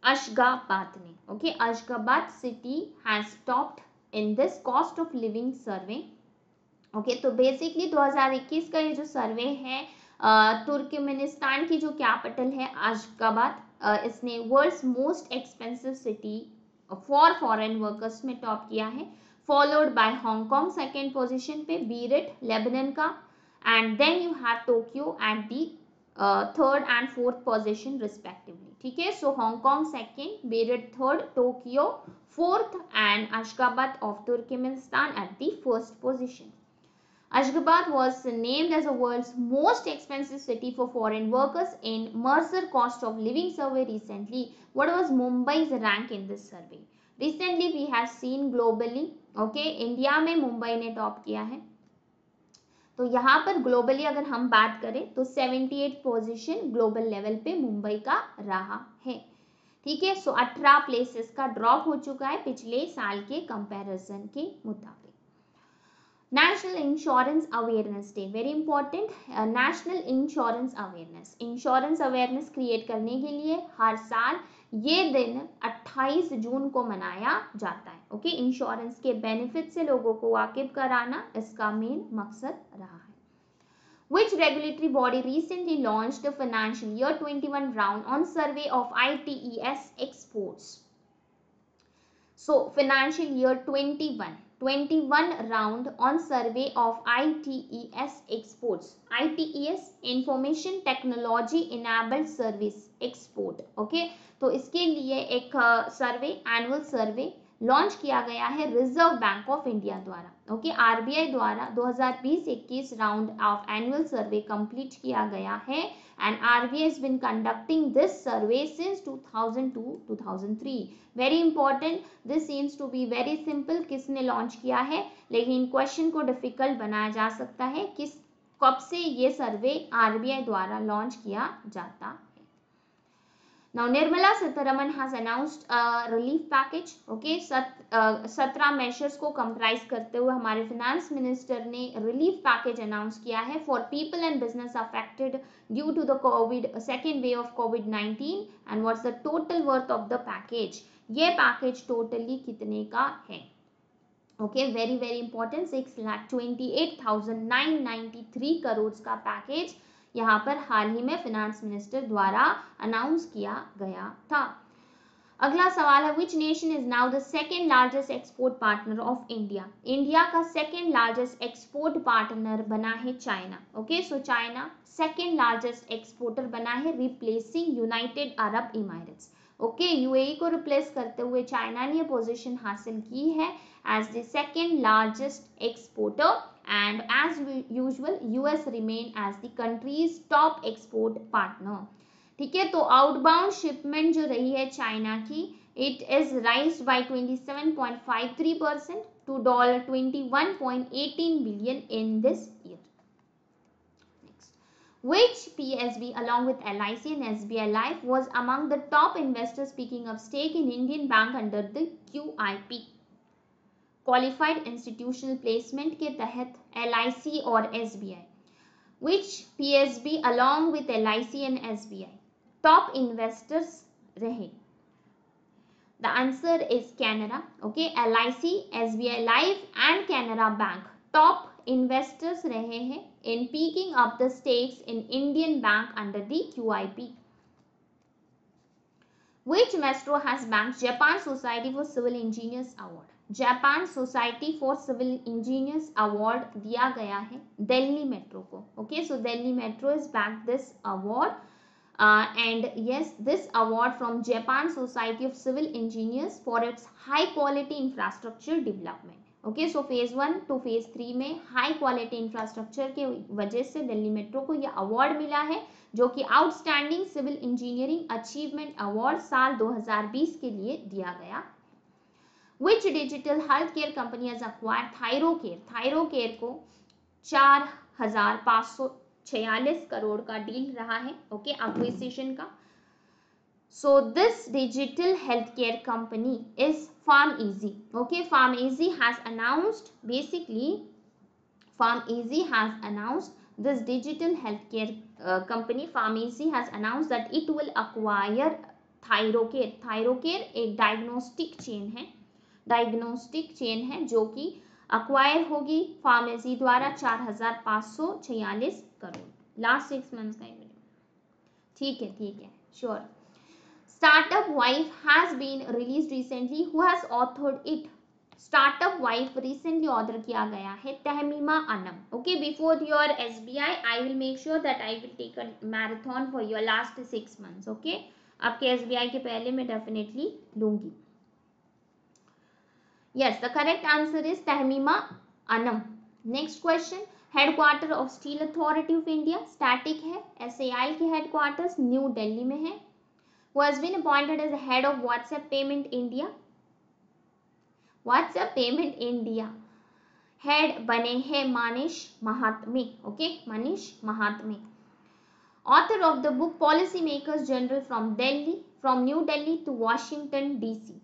अशगाबाद ने। Okay Ashgabat city has topped in this cost of living survey. Okay तो basically 2021 का ये जो सर्वे है Turkmenistan की जो कैपिटल है अशगाबाद, इसने world's most expensive city for foreign workers में टॉप किया है, followed by Hong Kong second position पे, बीरेट लेबनान का, and then you have Tokyo at the 3rd and 4th position respectively. ठीक है so Hong Kong second, Beirut 3rd, Tokyo 4th and Ashgabat of Turkmenistan at the 1st position. Ashgabat was named as the world's most expensive city for foreign workers in Mercer Cost of Living Survey recently. What was Mumbai's rank in this survey? Recently we have seen globally, okay, India में मुंबई ने top किया है। तो यहाँ पर globally अगर हम बात करें तो 78 पोजीशन ग्लोबल लेवल पे मुंबई का रहा है। ठीक है, सो 18 प्लेसेस का ड्रॉप हो चुका है पिछले साल के कंपैरिजन के मुताबिक। National insurance awareness day, very important. National insurance awareness create करने के लिए हर साल ये दिन 28 जून को मनाया जाता है। ओके, इंश्योरेंस के बेनिफिट से लोगों को वाकिफ कराना इसका मेन मकसद रहा है। Which regulatory body recently launched the financial year 21 round on survey of ITES exports? So financial year 21 round on survey of ITES exports. ITES Information Technology Enabled Service Export. Okay, तो इसके लिए एक सर्वे, annual सर्वे launch किया गया है reserve bank of India द्वारा। Okay, RBI द्वारा 2020-21 round of annual survey complete किया गया है and RBI has been conducting this survey since 2002-2003। Very important, this seems to be very simple, किसने लॉन्च किया है, लेकिन क्वेश्चन को डिफिकल्ट बनाया जा सकता है किस कब से ये सर्वे आरबीआई द्वारा लॉन्च किया जाता है। Now Nirmala Sitharaman has announced a relief package. Okay, 17 measures को comprise करते हुए हमारे finance minister ने relief package announce किया है for people and business affected due to the second wave of COVID-19 and what's the total worth of the package? ये package totally कितने का है? Okay, very important, 6,28,993 करोड़ का पैकेज यहाँ पर हाल ही में फाइनेंस मिनिस्टर द्वारा अनाउंस किया गया था। अगला सवाल है, which nation is now the second largest export partner of India? India का सेकेंड लार्जेस्ट एक्सपोर्ट पार्टनर बना है China. Okay, so China second largest exporter बना है, replacing United Arab Emirates. Okay, UAE को रिप्लेस करते हुए चाइना ने position हासिल की है as the second largest exporter and as usual US remain as the country's top export partner। ठीक है, तो आउटबाउंड शिपमेंट जो रही है चाइना की, it is raised by 27.53% to $21.18 billion in this year। Next, which PSB along with LIC and SBI Life was among the top investors picking up stake in Indian bank under the QIP qualified institutional placement के तहत LIC और SBI। Which PSB along with LIC and SBI top investors रहे? The answer is Canara. Okay, LIC, SBI life and Canara bank top investors रहे हैं in picking up the stakes in Indian bank under the QIP। Which metro has banked Japan Society for Civil Engineers Award? Japan society for civil engineers award दिया गया है Delhi metro को। Okay, so Delhi metro is bagged this award and yes, this award from Japan society of civil engineers for its high quality infrastructure development. Okay, so phase 1 to phase 3 में high quality infrastructure के वजह से Delhi metro को यह award मिला है, जो कि outstanding civil engineering achievement award साल 2020 के लिए दिया गया। Which digital healthcare company has acquired Thyrocare? Thyrocare को 4,546 करोड़ का डील रहा है, ओके, एक्विजिशन का। So this digital healthcare company is PharmEasy. Okay, PharmEasy has announced, basically PharmEasy has announced this digital healthcare company PharmEasy has announced that it will acquire Thyrocare। Thyrocare एक diagnostic chain है जो कि acquire होगी pharmacy द्वारा 4,546 crore last 6 months का। ठीक है, sure. Startup wife has been release recently, who has authored it? Startup wife recently order किया गया है Tahmima Anam. Okay, before your SBI I will make sure that I will take a marathon for your last 6 months. Okay, आपके SBI के पहले मैं definitely लूंगी। Yes, the correct answer is Tahmima Anam. Next question, headquarter of Steel Authority of India static है, SAIL के headquarters new Delhi में है। Who has been appointed as the head of WhatsApp Payment India? WhatsApp Payment India, head बने हैं Manish Mahatme, okay, Manish Mahatme. Author of the book policy makers general from new Delhi to Washington DC.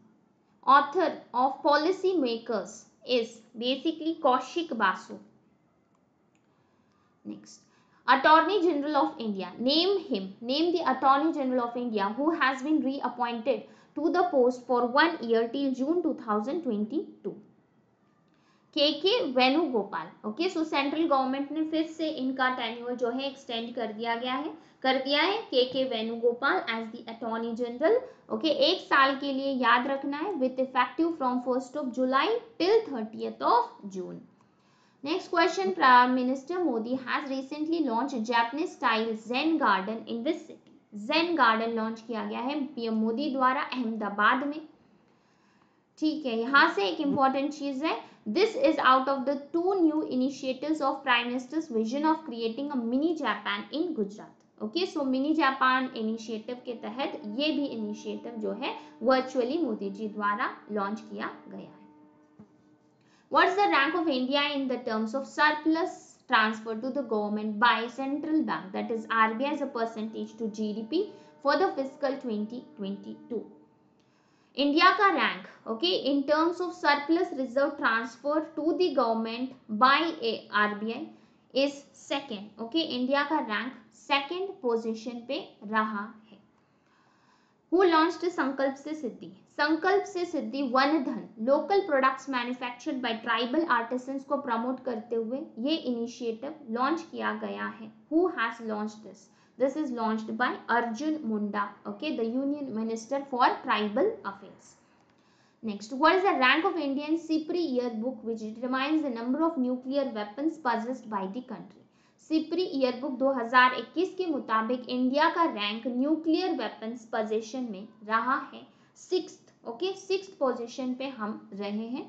Author of Policy Makers is basically Kaushik Basu. Next, Attorney General of India. Name him. Name the Attorney General of India who has been reappointed to the post for 1 year till June 2022. के Venugopal. Okay, सो central government ने फिर से इनका tenure जो है extend कर दिया है K Venugopal as the attorney general. Okay, 1 साल के लिए याद रखना है, विथ इफेक्टिव फ्रॉम 1 जुलाई टिल 30 जून। Next question, prime minister Modi has recently launch Japanese style zen garden in which city. Zen garden launch किया गया है पीएम मोदी द्वारा अहमदाबाद में। ठीक है, यहाँ से एक इंपॉर्टेंट चीज है, this is out of the 2 new initiatives of prime ministers vision of creating a mini Japan in Gujarat. Okay, so mini Japan initiative के तहत ये भी इनिशिएटिव जो है वर्चुअली मोदी जी द्वारा लॉन्च किया गया है। What is the rank of India in the terms of surplus transfer to the government by central bank, that is RBI as a percentage to GDP for the fiscal 2022। India का rank, okay, in terms of surplus reserve transfer to the government by RBI is second. Okay, India का rank second position पे रहा है। Who launched संकल्प से सिद्धि? संकल्प से सिद्धि one धन local products manufactured by tribal artisans को प्रमोट करते हुए ये इनिशिएटिव लॉन्च किया गया है। Who has launched this? This is launched by Arjun Munda, okay, the Union Minister for Tribal Affairs. Next, what is the rank of Indian SIPRI yearbook which determines the number of nuclear weapons possessed by the country? SIPRI yearbook 2021 के मुताबिक India का rank nuclear weapons position में रहा है 6th, okay, 6th position पे हम रहे हैं।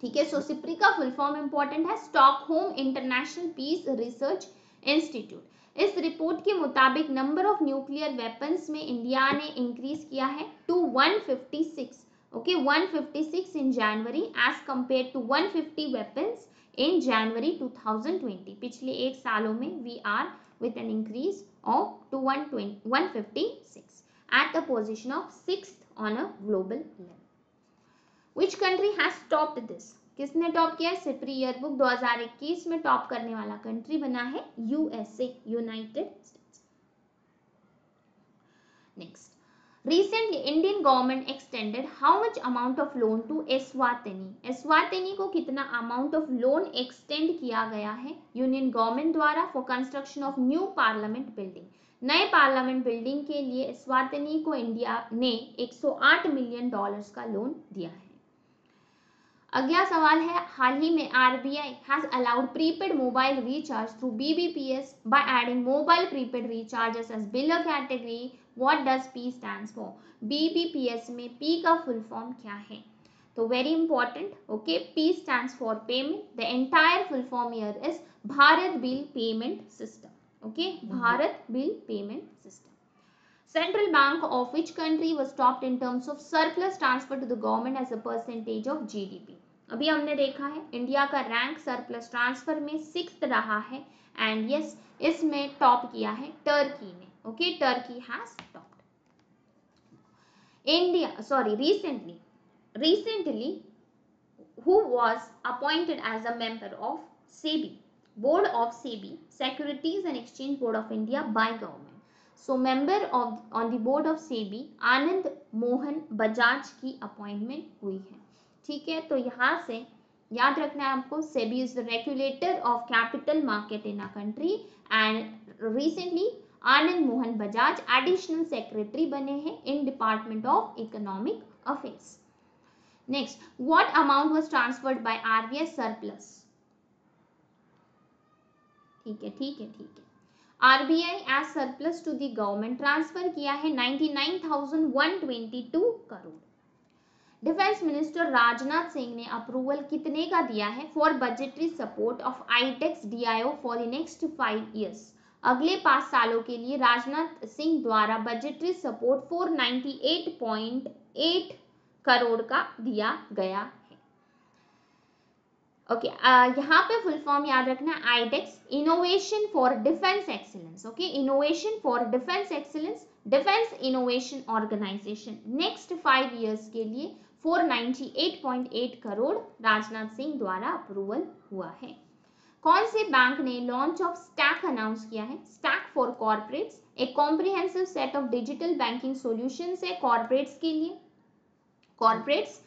ठीक है, सो SIPRI का फुल फॉर्म इंपॉर्टेंट है, Stockholm international peace research institute. इस रिपोर्ट के मुताबिक नंबर ऑफ न्यूक्लियर वेपन्स में इंडिया ने इंक्रीज किया है to 156, okay, 156 in January as compare to 150 weapons in January 2020। पिछले 1 सालों में we are with an increase of to 156 at the position of 6th on a global level. Which country has topped this? किसने top किया? SIPRI yearbook 2021 में top करने वाला country बना है USA, united states. Next, recently Indian government extended how much amount of loan to Eswatini? Eswatini को कितना amount of loan extend किया गया है यूनियन गवर्नमेंट द्वारा for construction of new parliament building? नए पार्लियामेंट बिल्डिंग के लिए एस्वातिनी को इंडिया ने $108 मिलियन का लोन दिया है। अगला सवाल है, हाल ही में RBI has allowed prepaid mobile recharge through BBPS by adding mobile prepaid recharges as biller category. What does P stands for? BBPS में पी का फुल फॉर्म क्या है? तो very important, okay, P stands for payment. The entire full form here is Bharat bill payment system, okay, Bharat bill payment system. Central Bank of which country was topped in terms of surplus transfer to the government as a percentage of GDP? अभी हमने देखा है India का rank surplus transfer में 6th रहा है and yes इसमें top किया है टर्की ने, okay, Turkey has topped. recently who was appointed as a member of SEBI, board of SEBI, Securities and Exchange Board of India by government? So member of on the board of SEBI आनंद मोहन बजाज की appointment हुई है। ठीक है, तो यहाँ से याद रखना है आपको, SEBI is the regulator of capital market in a country and recently Anand Mohan Bajaj additional secretary बने हैं in department of economic affairs. Next, what amount was transferred by RBI surplus? ठीक है, RBI as surplus to the government transfer किया है 99,122 crore. Defence minister Rajnath Singh ने approval कितने का दिया है for budgetary support of iDEX DIO for the next 5 years? अगले 5 सालों के लिए राजनाथ सिंह द्वारा बजटरी सपोर्ट 498.8 करोड़ का दिया गया है। ओके यहाँ पे फुल फॉर्म याद रखना, iDEX, innovation for defence excellence. Okay, innovation for defence excellence, defence innovation organisation. Next 5 years के लिए 498.8 करोड़ राजनाथ सिंह द्वारा अप्रूवल हुआ है। कौन से बैंक ने लॉन्च ऑफ स्टैक अनाउंस किया है? स्टैक फॉर कॉर्पोरेट्स एक comprehensive set of digital banking solutions है कॉर्पोरेट्स के लिए, कॉर्पोरेट्स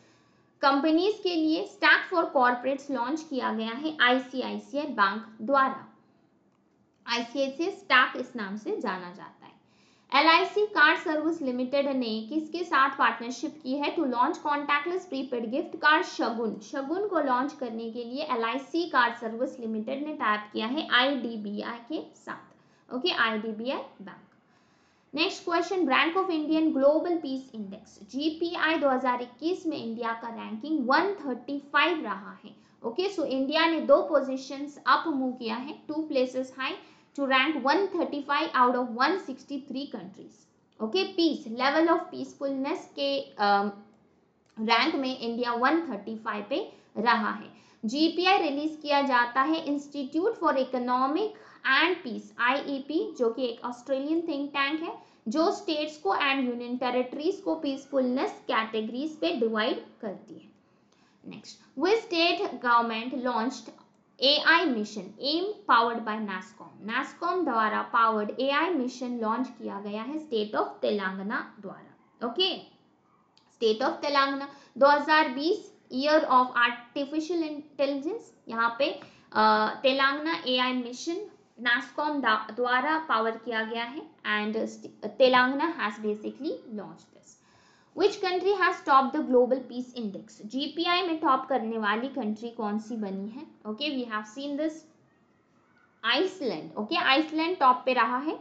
कंपनीज के लिए स्टैक फॉर कॉर्पोरेट्स लॉन्च किया गया है आईसीआईसीआई बैंक द्वारा। आईसीआईसीआई स्टैक इस नाम से जाना जाता है। एलआईसी कार्ड सर्विस लिमिटेड ने किसके साथ पार्टनरशिप की है to launch contactless prepaid gift card Shagun? Shagun को लॉन्च करने के लिए एलआईसी कार्ड सर्विस लिमिटेड ने टाइप किया है आईडीबीआई के साथ। Okay, IDBI bank. Next question, rank of Indian global peace index GPI 2021 में इंडिया का रैंकिंग 135 रहा है। ओके, सो इंडिया ने 2 पोजीशंस अप मूव किया है, 2 places high to rank 135 out of 163 countries. Okay, peace, level of peacefulness के rank में India 135 पे रहा है। जीपीआई रिलीज किया जाता है institute for economic and peace, IEP, जो कि एक ऑस्ट्रेलियन थिंक टैंक है जो स्टेट्स को एंड यूनियन टेरिटरीज को पीसफुलनेस कैटेगरीज पे डिवाइड करती है। Next, which state government launched AI mission M powered by NASSCOM? NASSCOM द्वारा पावर्ड एआई मिशन लॉन्च किया गया है स्टेट ऑफ तेलंगाना द्वारा। Okay, state of Telangana 2020 year of artificial intelligence, यहाँ पे तेलंगाना एआई मिशन नास्कॉम द्वारा पावर किया गया है and Telangana has basically launched this. Which country has topped the global peace index? GPI में टॉप करने वाली कंट्री कौन सी बनी है? Okay, we have seen this, Iceland. Okay, Iceland top पे रहा है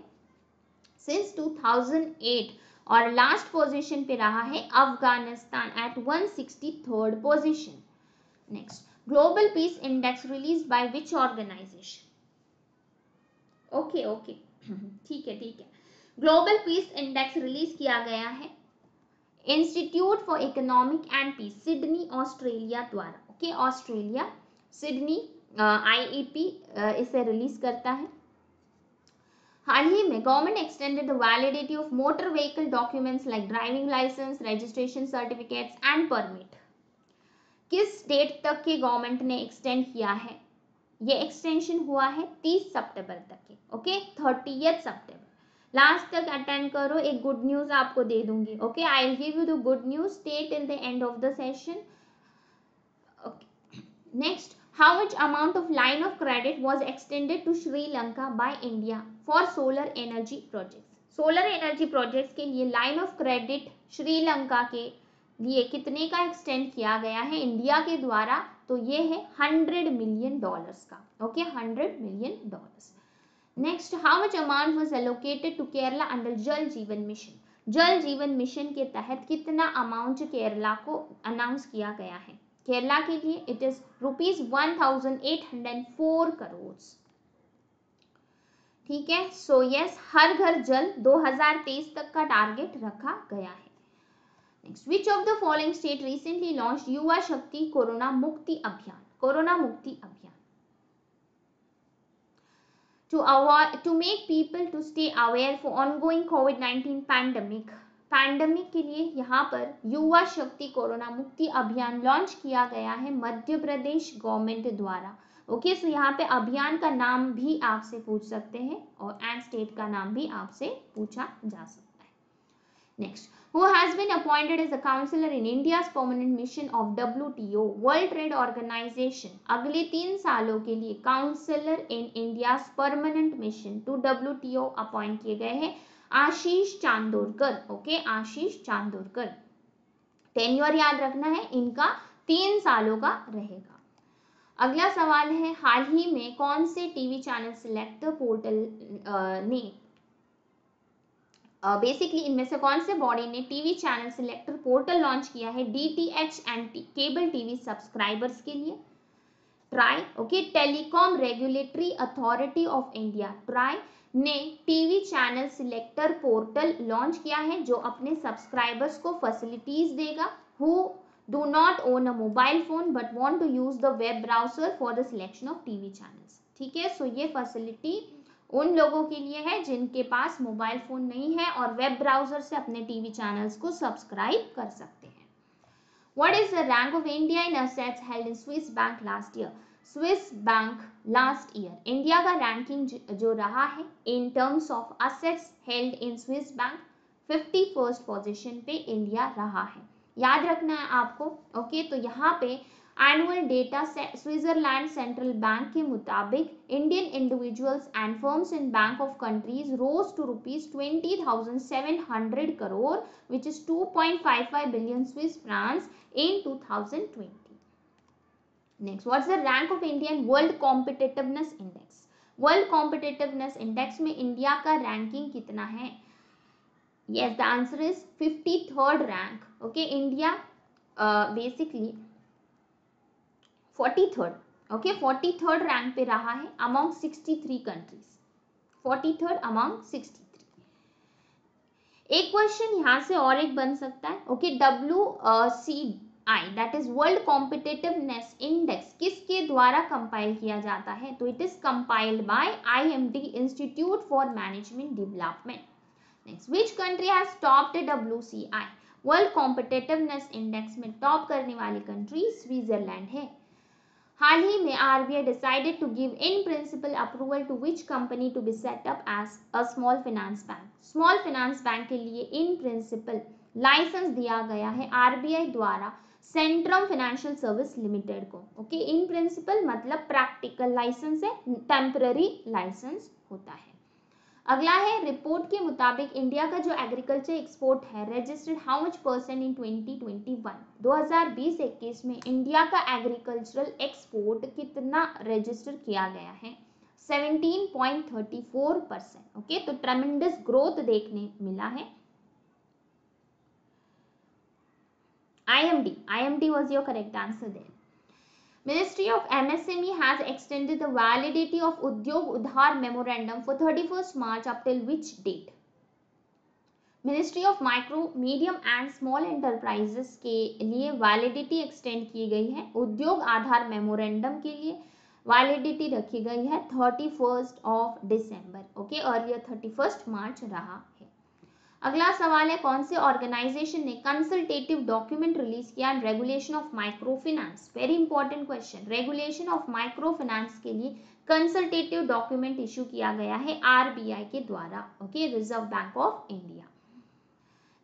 सिंस 2008 और लास्ट पोजीशन पे रहा है Afghanistan at 163rd position. Next, global peace index release by which organisation? Okay okay, ठीक है ठीक है, ग्लोबल पीस इंडेक्स रिलीज किया गया है institute for economic and peace, Sydney Australia द्वारा। ओके, ऑस्ट्रेलिया, सिडनी आईईपी इसे रिलीज करता है। हाल ही में government extended the validity of motor vehicle documents like driving licence, registration certificates and permit. किस डेट तक के गवर्नमेंट ने एक्सटेंड किया है? ये एक्सटेंशन हुआ है 30 सितंबर तक के। ओके, 30 सितंबर लास्ट तक अटेंड करो, एक गुड न्यूज आपको दे दूंगी। Okay, I will give you the good news, stay till the end of the session. Okay, next, how much amount of line of credit was extended to Sri Lanka by India for solar energy projects? Solar energy projects के लिए line of credit Sri Lanka के लिए कितने का extend किया गया है India के द्वारा? तो ये है $100 मिलियन का। Okay, $100 million. Next, how much amount was allocated to Kerala under Jal Jeevan mission? जल जीवन मिशन के तहत कितना अमाउंट केरला को अनाउंस किया गया है? केरला के लिए इट इज ₹1804 करोड़। ठीक है, सो यस, हर घर जल 2023 तक का टारगेट रखा गया है। Next, which of the following state recently launched युवा शक्ति कोरोना मुक्ति अभियान? कोरोना मुक्ति अभियान to make people to stay aware for ongoing COVID-19 pandemic के लिए यहाँ पर युवा शक्ति कोरोना मुक्ति अभियान लॉन्च किया गया है मध्य प्रदेश गवर्नमेंट द्वारा। ओके, सो यहाँ पे अभियान का नाम भी आपसे पूछ सकते हैं और एंड स्टेट का नाम भी आपसे पूछा जा सकता है। Next, who has been appointed as a counselor in India's permanent mission of WTO World Trade Organization? अगले 3 सालों के लिए counsellor in India's permanent mission to WTO appoint किए गए हैं आशीष चांदोरकर। ओके, आशीष चांदोरकर। टेन्योर याद रखना है इनका 3 सालों का रहेगा। अगला सवाल है, हाल ही में कौन से टीवी चैनल सिलेक्टर पोर्टल ने बेसिकली इनमें से कौन से बॉडी ने TV channel selector portal launch किया है DTH and cable TV subscribers के लिए? TRAI. Okay, telecom regulatory authority of India, TRAI ने TV channel selector portal launch किया है जो अपने सब्सक्राइबर्स को फैसिलिटीज देगा। Who do not own a mobile phone but want to use the web browser for the selection of TV channels. ठीक है, सो ये फैसिलिटी उन लोगों के लिए है जिनके पास मोबाइल फोन नहीं है और वेब ब्राउजर से अपने टीवी चैनल्स को सब्सक्राइब कर सकते हैं. What is the rank of India in assets held in Swiss Bank last year? Swiss Bank last year India का रैंकिंग जो रहा है in terms of assets held in Swiss Bank 51st position पे India रहा है. याद रखना है आपको. ओके, तो यहाँ पे annual data Switzerland central bank के मुताबिक Indian individuals and firms in bank of countries rose to ₹20,700 crore which is 2.55 billion Swiss francs in 2020. Next, what's the rank of India in World Competitiveness Index? World Competitiveness Index में India का ranking कितना है? Yes, the answer is 53rd rank. Okay, India basically 43rd. Okay, 43rd rank पे रहा है among 63 countries. 43rd among 63. एक question यहाँ से और एक बन सकता है. Okay, WCI that is World Competitiveness Index किसके द्वारा कंपाइल किया जाता है? तो it is compiled bye IMD Institute for Management Development. Next, which country has topped WCI? World Competitiveness Index में टॉप करने वाली कंट्री स्विट्जरलैंड है. हाल ही में RBI decided to give in principle approval to which company to be set up as a small finance bank. Small finance bank के लिए in principle licence दिया गया है RBI द्वारा सेंट्रम फाइनेंशियल सर्विस लिमिटेड को. ओके, इन प्रिंसिपल मतलब practical licence है, temporary licence होता है. अगला है, रिपोर्ट के मुताबिक इंडिया का जो एग्रीकल्चर एक्सपोर्ट है registered how much percent in 2021. 2020-21 में इंडिया का एग्रीकल्चरल एक्सपोर्ट कितना रजिस्टर किया गया है? 17.34%. ओके, तो ट्रेमेंडस ग्रोथ देखने मिला है. IMD was your correct answer there. Ministry of MSME has extended the validity of Udyog Udhar Memorandum for 31st March up till which date? Ministry of Micro, Medium and Small Enterprises के लिए validity extend की गई है. उद्योग आधार memorandum के लिए validity रखी गई है 31st December. Okay, earlier 31st March रहा है. अगला सवाल है, कौन से ऑर्गेनाइजेशन ने कंसल्टेटिव डॉक्यूमेंट रिलीज किया regulation of micro finance? Very important question. Regulation of micro finance के लिए कंसल्टेटिव डॉक्यूमेंट इशू किया गया है RBI के द्वारा. Okay, reserve bank of India.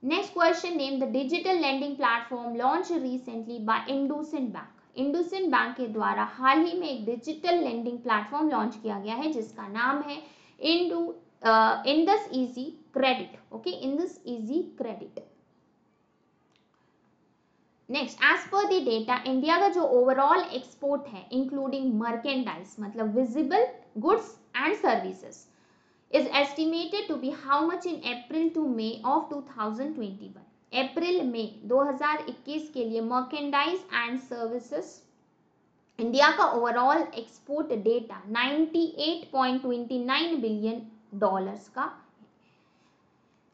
Next question, name the digital lending platform launch recently by IndusInd bank. IndusInd bank के द्वारा हाल ही में एक डिजिटल लेंडिंग प्लेटफॉर्म लॉन्च किया गया है जिसका नाम है Indus Easy Credit. Okay, Indus Easy Credit. Next, as per the data, India का जो ओवरऑल एक्सपोर्ट है इंक्लूडिंग मर्केंडाइज मतलब visible goods and services is estimated to be how much in April to May of 2021. अप्रैल मई 2021 के लिए merchandise and services India का overall export data $98.29 billion का.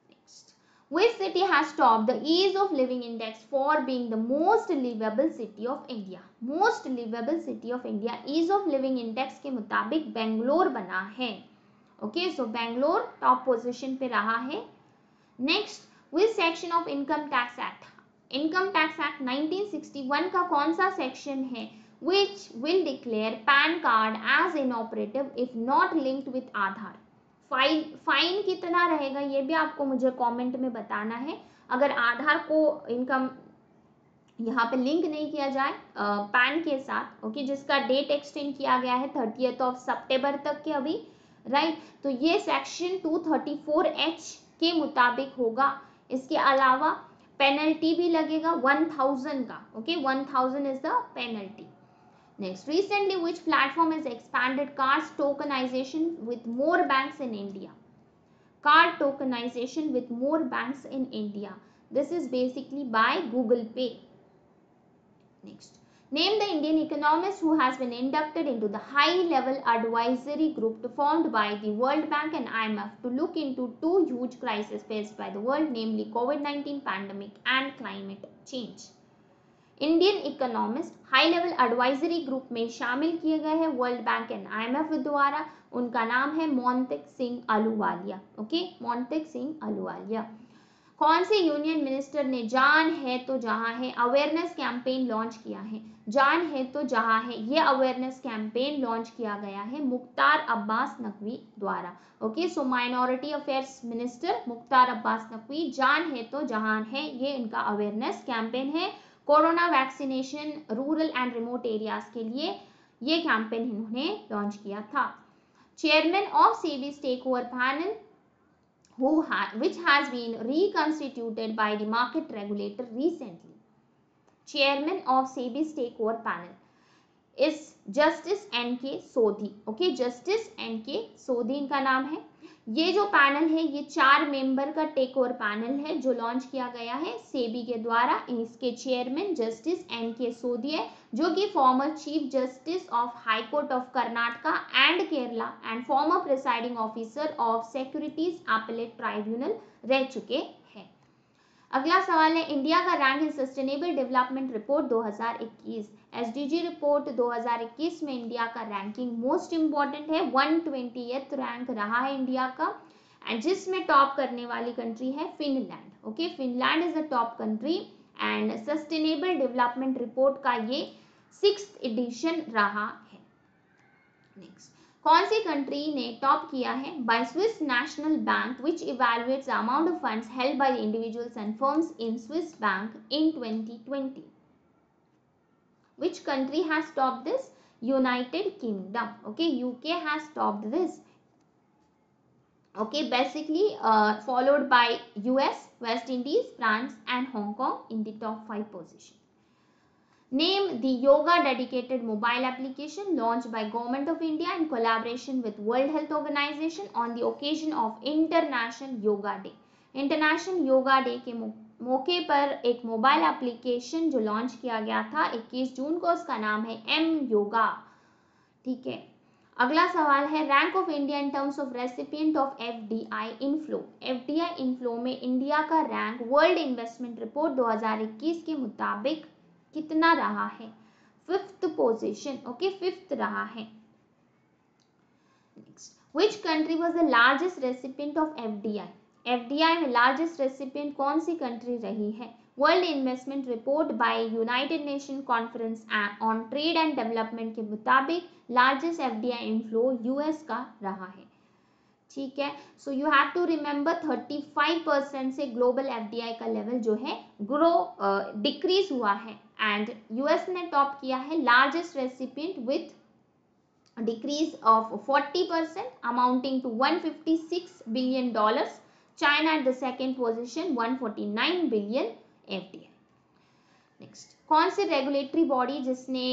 Next, which city has topped the ease of living index for being the most livable city of India? Most livable city of India ease of living index के मुताबिक बेंगलोर बना है. Okay, सो Bangalore top position पे रहा है. Next, which section of income tax act? Income tax act 1961 का कौन सा सेक्शन है which will declare PAN card as inoperative if not linked with Aadhaar? Fine कितना रहेगा ये भी आपको मुझे कमेंट में बताना है. अगर आधार को इनकम यहाँ पे लिंक नहीं किया जाए पैन के साथ, ओके, जिसका डेट एक्सटेंड किया गया है 30th सितंबर तक के अभी, राइट, तो ये सेक्शन 234H के मुताबिक होगा. इसके अलावा पेनल्टी भी लगेगा 1000 का. Okay, 1000 is the penalty. Next, recently which platform has expanded cards tokenization with more banks in India? Card tokenization with more banks in India. This is basically by Google Pay. Next, name the Indian economist who has been inducted into the high-level advisory group formed by the World Bank and IMF to look into two huge crises faced by the world, namely COVID-19 pandemic and climate change. Indian economist high level advisory group में शामिल किए गए हैं world bank and IMF द्वारा। उनका नाम है Montek Singh Ahluwalia. Okay, Montek Singh Ahluwalia. कौन से यूनियन मिनिस्टर ने जान है तो जहां है अवेयरनेस कैंपेन लॉन्च किया है? जान है तो जहां है ये अवेयरनेस कैंपेन लॉन्च किया गया है मुख्तार अब्बास नकवी द्वारा। Okay, so minority affairs minister Mukhtar Abbas Naqvi, जान है तो जहां है ये इनका अवेयरनेस कैंपेन है corona vaccination rural and remote areas के लिए, ये कैंपेन इन्होंने लॉन्च किया था। Chairman of SEBI stake over panel which has been reconstituted by the market regulator recently. Chairman of SEBI Takeover Panel is Justice N.K. Sodhi. Okay, Justice N.K. Sodhi इनका नाम है। ये जो पैनल है ये 4 मेंबर का टेक ओवर पैनल है जो लॉन्च किया गया है सेबी के द्वारा। इसके चेयरमैन जस्टिस N.K. सोधी है जो कि former chief justice of high court of Karnataka and Kerala and farmer presiding officer of securities appellate tribunal रह चुके हैं। अगला सवाल है इंडिया का rank in sustainable development report 2021। SDG report 2021 में इंडिया का रैंकिंग मोस्ट इंपॉर्टेंट है, 120th रैंक रहा है इंडिया का, एंड जिसमें टॉप करने वाली कंट्री है Finland. Okay, Finland is the top country and sustainable development report का ये 6th एडिशन रहा है। नेक्स्ट, कौन सी कंट्री ने टॉप किया है by Swiss national bank which evaluates the amount of funds held by the individuals and firms in Swiss bank in 2020? Which country has topped this? United Kingdom. Okay, UK has topped this. Okay, basically followed by US, West Indies, France and Hong Kong in the top 5 position. Name the yoga dedicated mobile application launched by Government of India in collaboration with World Health Organization on the occasion of International Yoga Day. International Yoga Day के मौके पर एक mobile application जो launch किया गया था 21 जून को, उसका नाम है M योगा। ठीक है, अगला सवाल है rank of India in terms of recipient of FDI inflow. FDI inflow में इंडिया का रैंक वर्ल्ड इन्वेस्टमेंट रिपोर्ट 2021 के मुताबिक कितना रहा है? 5th position. ओके, 5th रहा है। Next, which country was the largest recipient of FDI? FDI में लार्जेस्ट रेसिपिएंट कौन सी कंट्री रही है? World investment report by United nation conference on trade and development के मुताबिक लार्जेस्ट FDI इनफ्लो US का रहा है। ठीक है, so you have to remember 35% से ग्लोबल FDI का लेवल जो है डिक्रीज हुआ है एंड US ने टॉप किया है largest recipient with decrease of 40% amounting to $156 billion. China at the second position 149 billion FDI। Next, कौन सी रेगुलेटरी बॉडी जिसने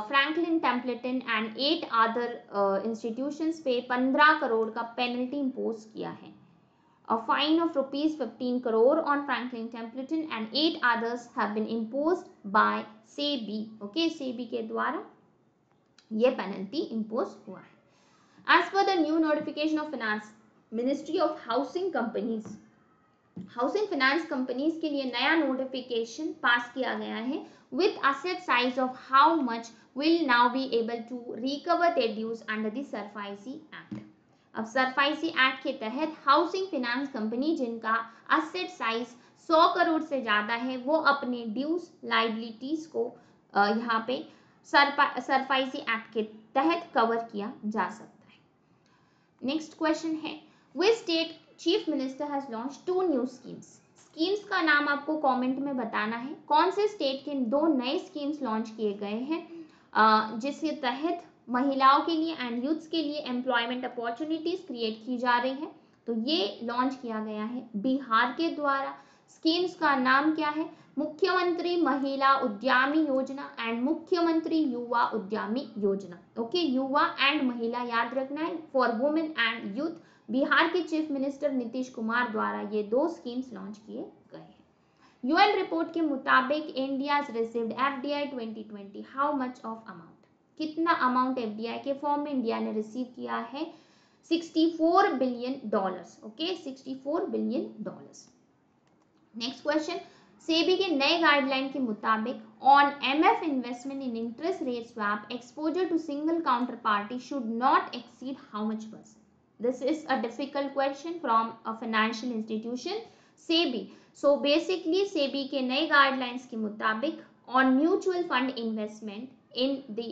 Franklin Templeton and 8 other institutions पे 15 करोड़ का पेनल्टी इम्पोज किया है? A fine of ₹15 crore on Franklin Templeton and 8 others have been imposed by SEBI. Okay, SEBI के द्वारा ये पेनल्टी इम्पोज हुआ है। As per the new notification of finance, Ministry of Housing Companies, housing finance companies के लिए नया notification pass किया गया है with asset size of how much will now be able to recover their dues under the SARFAESI act. अब SARFAESI act के तहत housing finance company जिनका असेट साइज 100 करोड़ से ज्यादा है वो अपने ड्यूज लाइबिलिटीज को यहाँ पे सरफाइसी एक्ट के तहत कवर किया जा सकता है। नेक्स्ट क्वेश्चन है which state chief minister has launch 2 new schemes. Schemes का नाम आपको कमेंट में बताना है। कौन से स्टेट के 2 नए स्कीम्स लॉन्च किए गए हैं जिसके तहत महिलाओं के लिए एंड यूथ्स के लिए एम्प्लॉयमेंट अपॉर्चुनिटीज क्रिएट की जा रही है? तो ये लॉन्च किया गया है बिहार के द्वारा। स्कीम्स का नाम क्या है? मुख्यमंत्री महिला उद्यमी योजना एंड मुख्यमंत्री युवा उद्यमी योजना। ओके, युवा एंड महिला याद रखना है, for women and youth. Bihar के चीफ मिनिस्टर नीतीश कुमार द्वारा ये 2 स्कीम्स लॉन्च किए गए हैं। यूएन रिपोर्ट के मुताबिक India received FDI 2020 how much of amount? कितना अमाउंट FDI के फॉर्म में इंडिया ने रिसीव किया है? $64 billion. Okay, $64 billion. Next question, SEBI के नए गाइडलाइन के मुताबिक on MF investment in interest rate swap exposure to single counter party should not exceed how much percent? This is a difficult question from a financial institution SEBI. So basically SEBI के नए guidelines के मुताबिक on mutual fund investment in the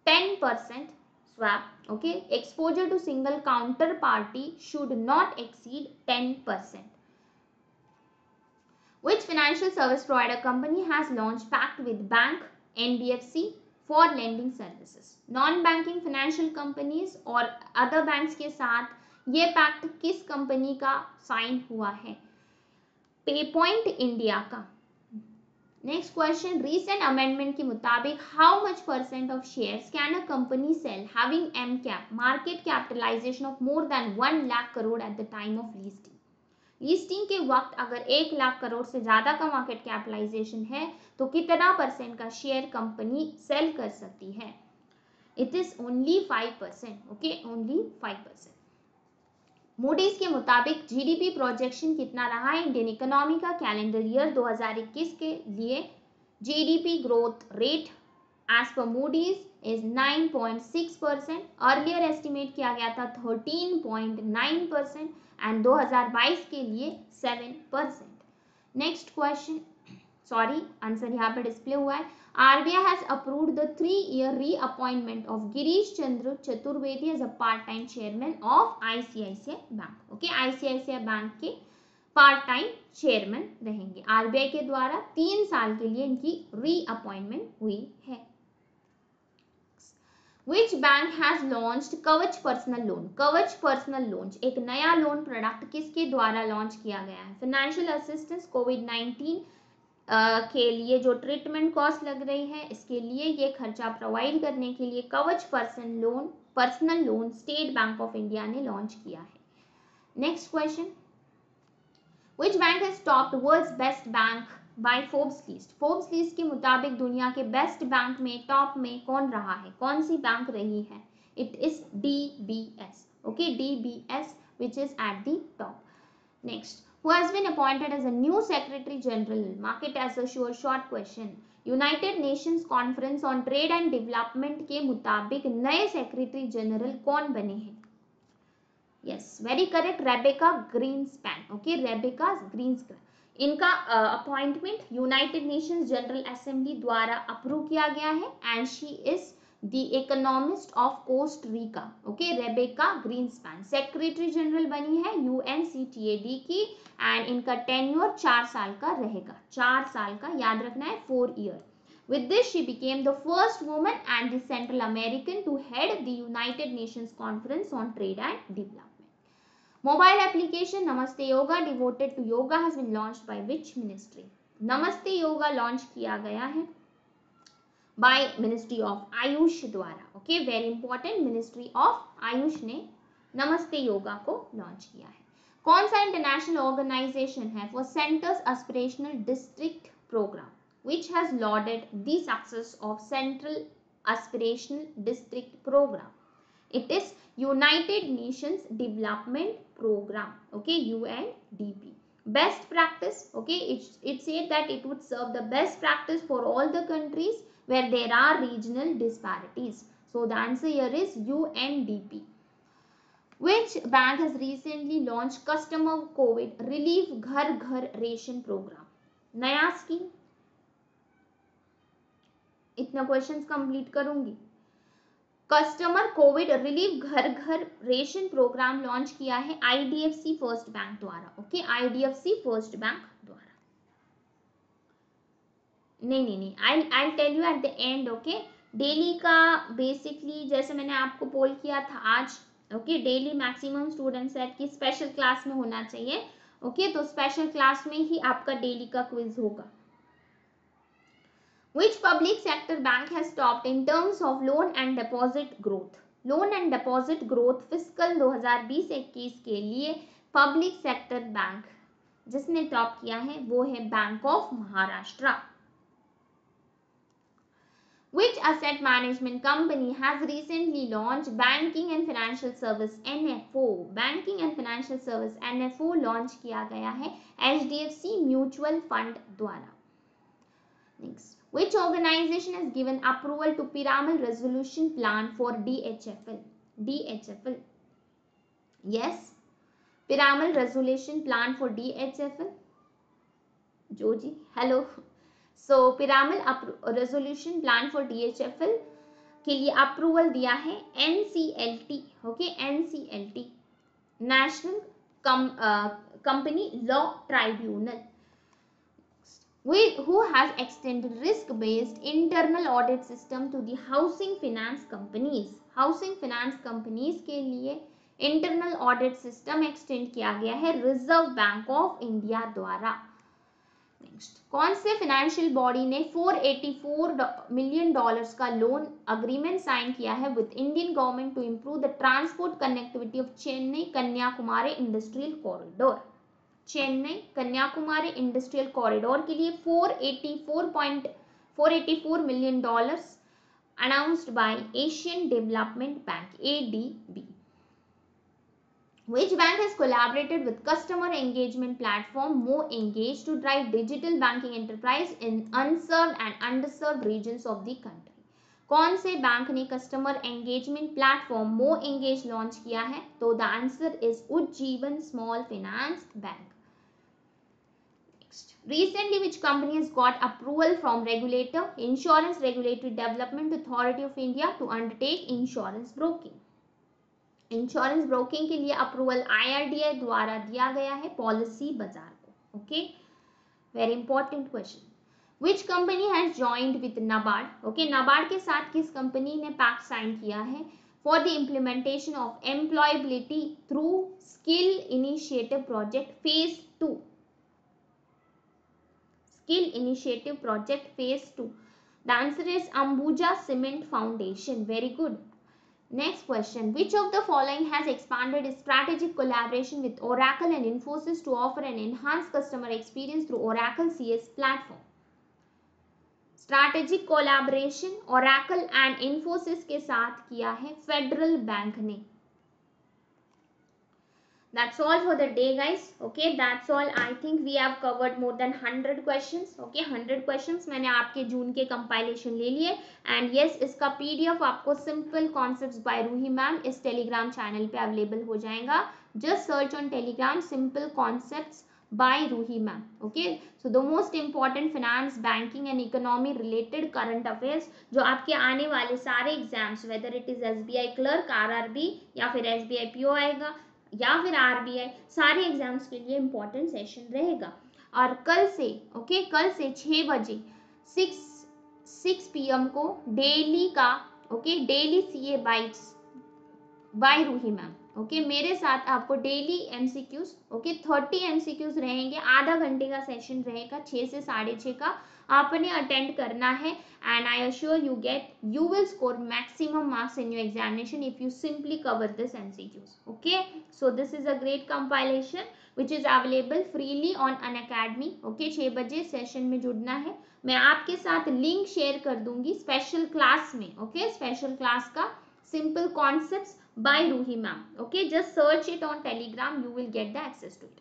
10% swap, okay, exposure to single counterparty should not exceed 10%. Which financial service provider company has launched pact with bank NBFC for lending services? Non banking financial companies और other banks के साथ ये pact किस company का sign हुआ है? PayPoint India का. Next question, recent amendment के मुताबिक how much percent of shares can a company sell having M cap market capitalisation of more than 1 lakh crore at the time of listing? Listing के वक्त अगर 1 लाख करोड़ से ज्यादा का मार्केट कैपिटलाइजेशन है तो कितना परसेंट का शेयर कंपनी सेल कर सकती है? It is only 5%. Okay, only 5%. Moody's के मुताबिक जीडीपी प्रोजेक्शन कितना रहा है इंडियन इकोनॉमी का कैलेंडर ईयर 2021 के लिए? जीडीपी ग्रोथ रेट एज पर मूडीज इज 9.6%. अर्लियर एस्टिमेट किया गया था 13.9% एंड 2022 के लिए 7%. नेक्स्ट क्वेश्चन, सॉरी आंसर यहाँ पे डिस्प्ले हुआ है. RBI has approved the 3-year reappointment of Girish Chandra Chaturvedi as a part-time chairman of ICICI Bank. Okay, ICICI Bank के part-time chairman रहेंगे. RBI के द्वारा 3 साल के लिए इनकी reappointment हुई है. Which bank has launched कवच पर्सनल लोन? कवच पर्सनल लोन एक नया लोन प्रोडक्ट किसके द्वारा लॉन्च किया गया है? फाइनेंशियल असिस्टेंस कोविड-19 के लिए जो ट्रीटमेंट कॉस्ट लग रही है इसके लिए ये खर्चा प्रोवाइड करने के लिए Kavach personal loan State bank of India ने लॉन्च किया है. Next question, which bank has topped world's best bank by Forbes list? Forbes list के मुताबिक दुनिया के बेस्ट बैंक में टॉप में कौन रहा है? कौन सी बैंक रही है? It is DBS. Okay, DBS which is at the top. Next, who has been appointed as a new Secretary General? Mark it as a sure short question. United Nations conference on trade and development के मुताबिक नए secretary general कौन बने हैं? Yes, very correct, Rebecca Greenspan. Okay, Rebecca Greenspan. इनका appointment United Nations general assembly द्वारा approve किया गया है and she is The Economist of Costa Rica. Okay, Rebecca Greenspan secretary general बनी है UNCTAD की एंड इनका टेन्योर 4 साल का रहेगा. 4 साल का, याद रखना है, 4 year. With this, she became the first woman and the Central American to head the United Nations Conference on Trade and Development. Mobile application Namaste Yoga devoted to yoga has been launched by which ministry? Namaste Yoga launch किया गया है by ministry of AYUSH द्वारा. Okay, very important, ministry of AYUSH ने Namaste yoga को launch किया है. कौन सा इंटरनेशनल ऑर्गेनाइजेशन है for centres aspirational district programme which has lauded the success of central aspirational district programme? It is United Nations development Programme. Okay, UNDP. Best practice, okay, it said that it would serve the best practice for all the countries where there are regional disparities. So the answer here is UNDP. Which bank has recently launched customer COVID relief घर घर ration programme? नया scheme. इतना questions complete करूंगी. Customer COVID relief घर घर ration programme launch किया है IDFC first bank द्वारा. ओके, IDFC फर्स्ट बैंक द्वारा. नहीं, I tell you at the end. Okay, daily का बेसिकली जैसे मैंने आपको पोल किया था आज. Okay, daily maximum student set की स्पेशल क्लास में होना चाहिए. ओके, तो स्पेशल क्लास में ही आपका डेली का क्विज होगा. Which public sector bank has topped in terms of loan and deposit growth? Loan and deposit growth fiscal 2020-21 के लिए पब्लिक सेक्टर बैंक जिसने टॉप किया है वो है bank of Maharashtra. Which asset management company has recently launched banking and financial service NFO? Banking and financial service NFO launch किया गया है HDFC म्यूचुअल फंड द्वारा. Next, which organization has given approval to Piramal Resolution Plan for DHFL? DHFL. Yes, Piramal Resolution Plan for DHFL. Joji, hello. So Piramal Resolution Plan for DHFL के लिए approval दिया है NCLT. Okay, NCLT, national company law tribunal, who has extended risk-based internal audit system to the housing finance companies. Housing finance companies के लिए internal audit system extend किया गया है reserve bank of India द्वारा. Next, कौन से financial body ने $484 million का लोन अग्रीमेंट साइन किया है with Indian government to improve the transport connectivity of Chennai Kanyakumari industrial corridor? Chennai Kanyakumari industrial corridor के लिए $484 million announced by Asian Development Bank, ADB. Which bank has collaborated with customer engagement platform MoEngage to drive digital banking enterprise in unserved and underserved regions of the country? कौन से bank ने customer engagement platform MoEngage launch किया है? तो the answer is Ujjivan small finance bank. Recently, which company has got approval from regulator, Insurance Regulatory Development Authority of India, to undertake insurance broking? Insurance broking के लिए approval IRDAI द्वारा दिया गया है policy बाजार को. Okay, very important question. Which company has joined with NABARD? Okay, NABARD के साथ किस कंपनी ने पैक्ट साइन किया है for the implementation of employability through skill initiative project phase 2? Skill initiative project phase 2. The answer is Ambuja cement foundation. Very good. Next question, which of the following has expanded its strategic collaboration with Oracle and Infosys to offer an enhanced customer experience through Oracle CS platform? Strategic collaboration Oracle and Infosys के साथ किया है federal bank ने. That's all for the day, guys. Okay, that's all. I think we have covered more than 100 questions. Okay, 100 questions मैंने आपके जून के compilation ले लिए. And yes, इसका PDF आपको Simple Concepts by Ruhi ma'am इस टेलीग्राम चैनल पे अवेलेबल हो जाएगा. Just search on Telegram Simple Concepts by Ruhi ma'am. Okay, so the most important finance, banking and economy related current affairs जो आपके आने वाले सारे exams, whether it is SBI clerk, RRB या फिर SBI PO आएगा या फिर RBI, सारे एग्जाम्स के लिए इंपॉर्टेंट सेशन रहेगा. और कल से कल से 6 बजे 6 PM को डेली का daily CA bytes by Ruhi ma'am. मेरे साथ आपको डेली MCQs 30 MCQs रहेंगे. आधा घंटे का सेशन रहेगा 6 से 6:30 का. आपने अटेंड करना है and I assure you will score maximum marks in your examination if you simply cover this MCQs. Okay, so this is a great compilation which is available freely on Unacademy. 6 बजे session में जुड़ना है. मैं आपके साथ link share कर दूंगी special class में. स्पेशल क्लास का simple concepts by Ruhi ma'am. Just search it on Telegram, you will get the access to it.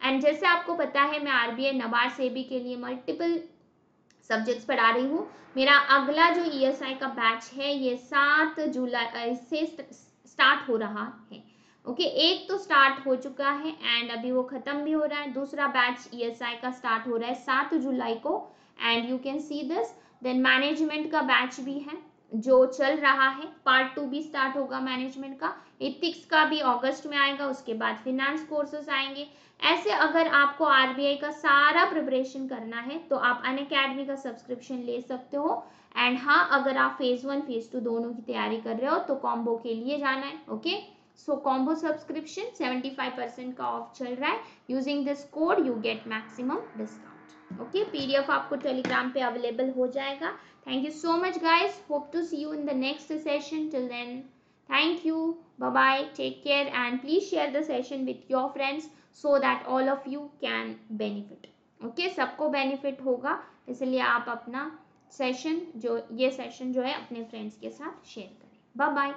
And जैसे आपको पता है मैं RBI नाबार्ड सेबी के लिए मल्टीपल सब्जेक्ट्स पढ़ा रही हूँ. मेरा अगला जो ESI का बैच है ये 7 जुलाई से स्टार्ट हो रहा है. एक तो स्टार्ट हो चुका है एंड अभी वो खत्म भी हो रहा है. दूसरा बैच ESI का स्टार्ट हो रहा है 7 जुलाई को and you can see this. Then management का बैच भी है जो चल रहा है. पार्ट 2 भी स्टार्ट होगा मैनेजमेंट का. एथिक्स का भी अगस्त में आएगा. उसके बाद फिनेंस कोर्सेस आएंगे. ऐसे अगर आपको RBI का सारा प्रिपरेशन करना है तो आप अनअकैडमी का सब्सक्रिप्शन ले सकते हो. एंड हाँ, अगर आप फेज 1 फेज 2 दोनों की तैयारी कर रहे हो तो कॉम्बो के लिए जाना है. सो कॉम्बो सब्सक्रिप्शन 75% का ऑफ चल रहा है. Using this code you get maximum discount. PDF आपको टेलीग्राम पे अवेलेबल हो जाएगा. Thank you so much, guys. Hope to see you in the next session. Till then, thank you. Bye-bye. Take care and please share the session with your friends so that all of you can benefit. सबको benefit होगा इसलिए आप अपना session जो ये session जो है अपने फ्रेंड्स के साथ शेयर करें. Bye-bye.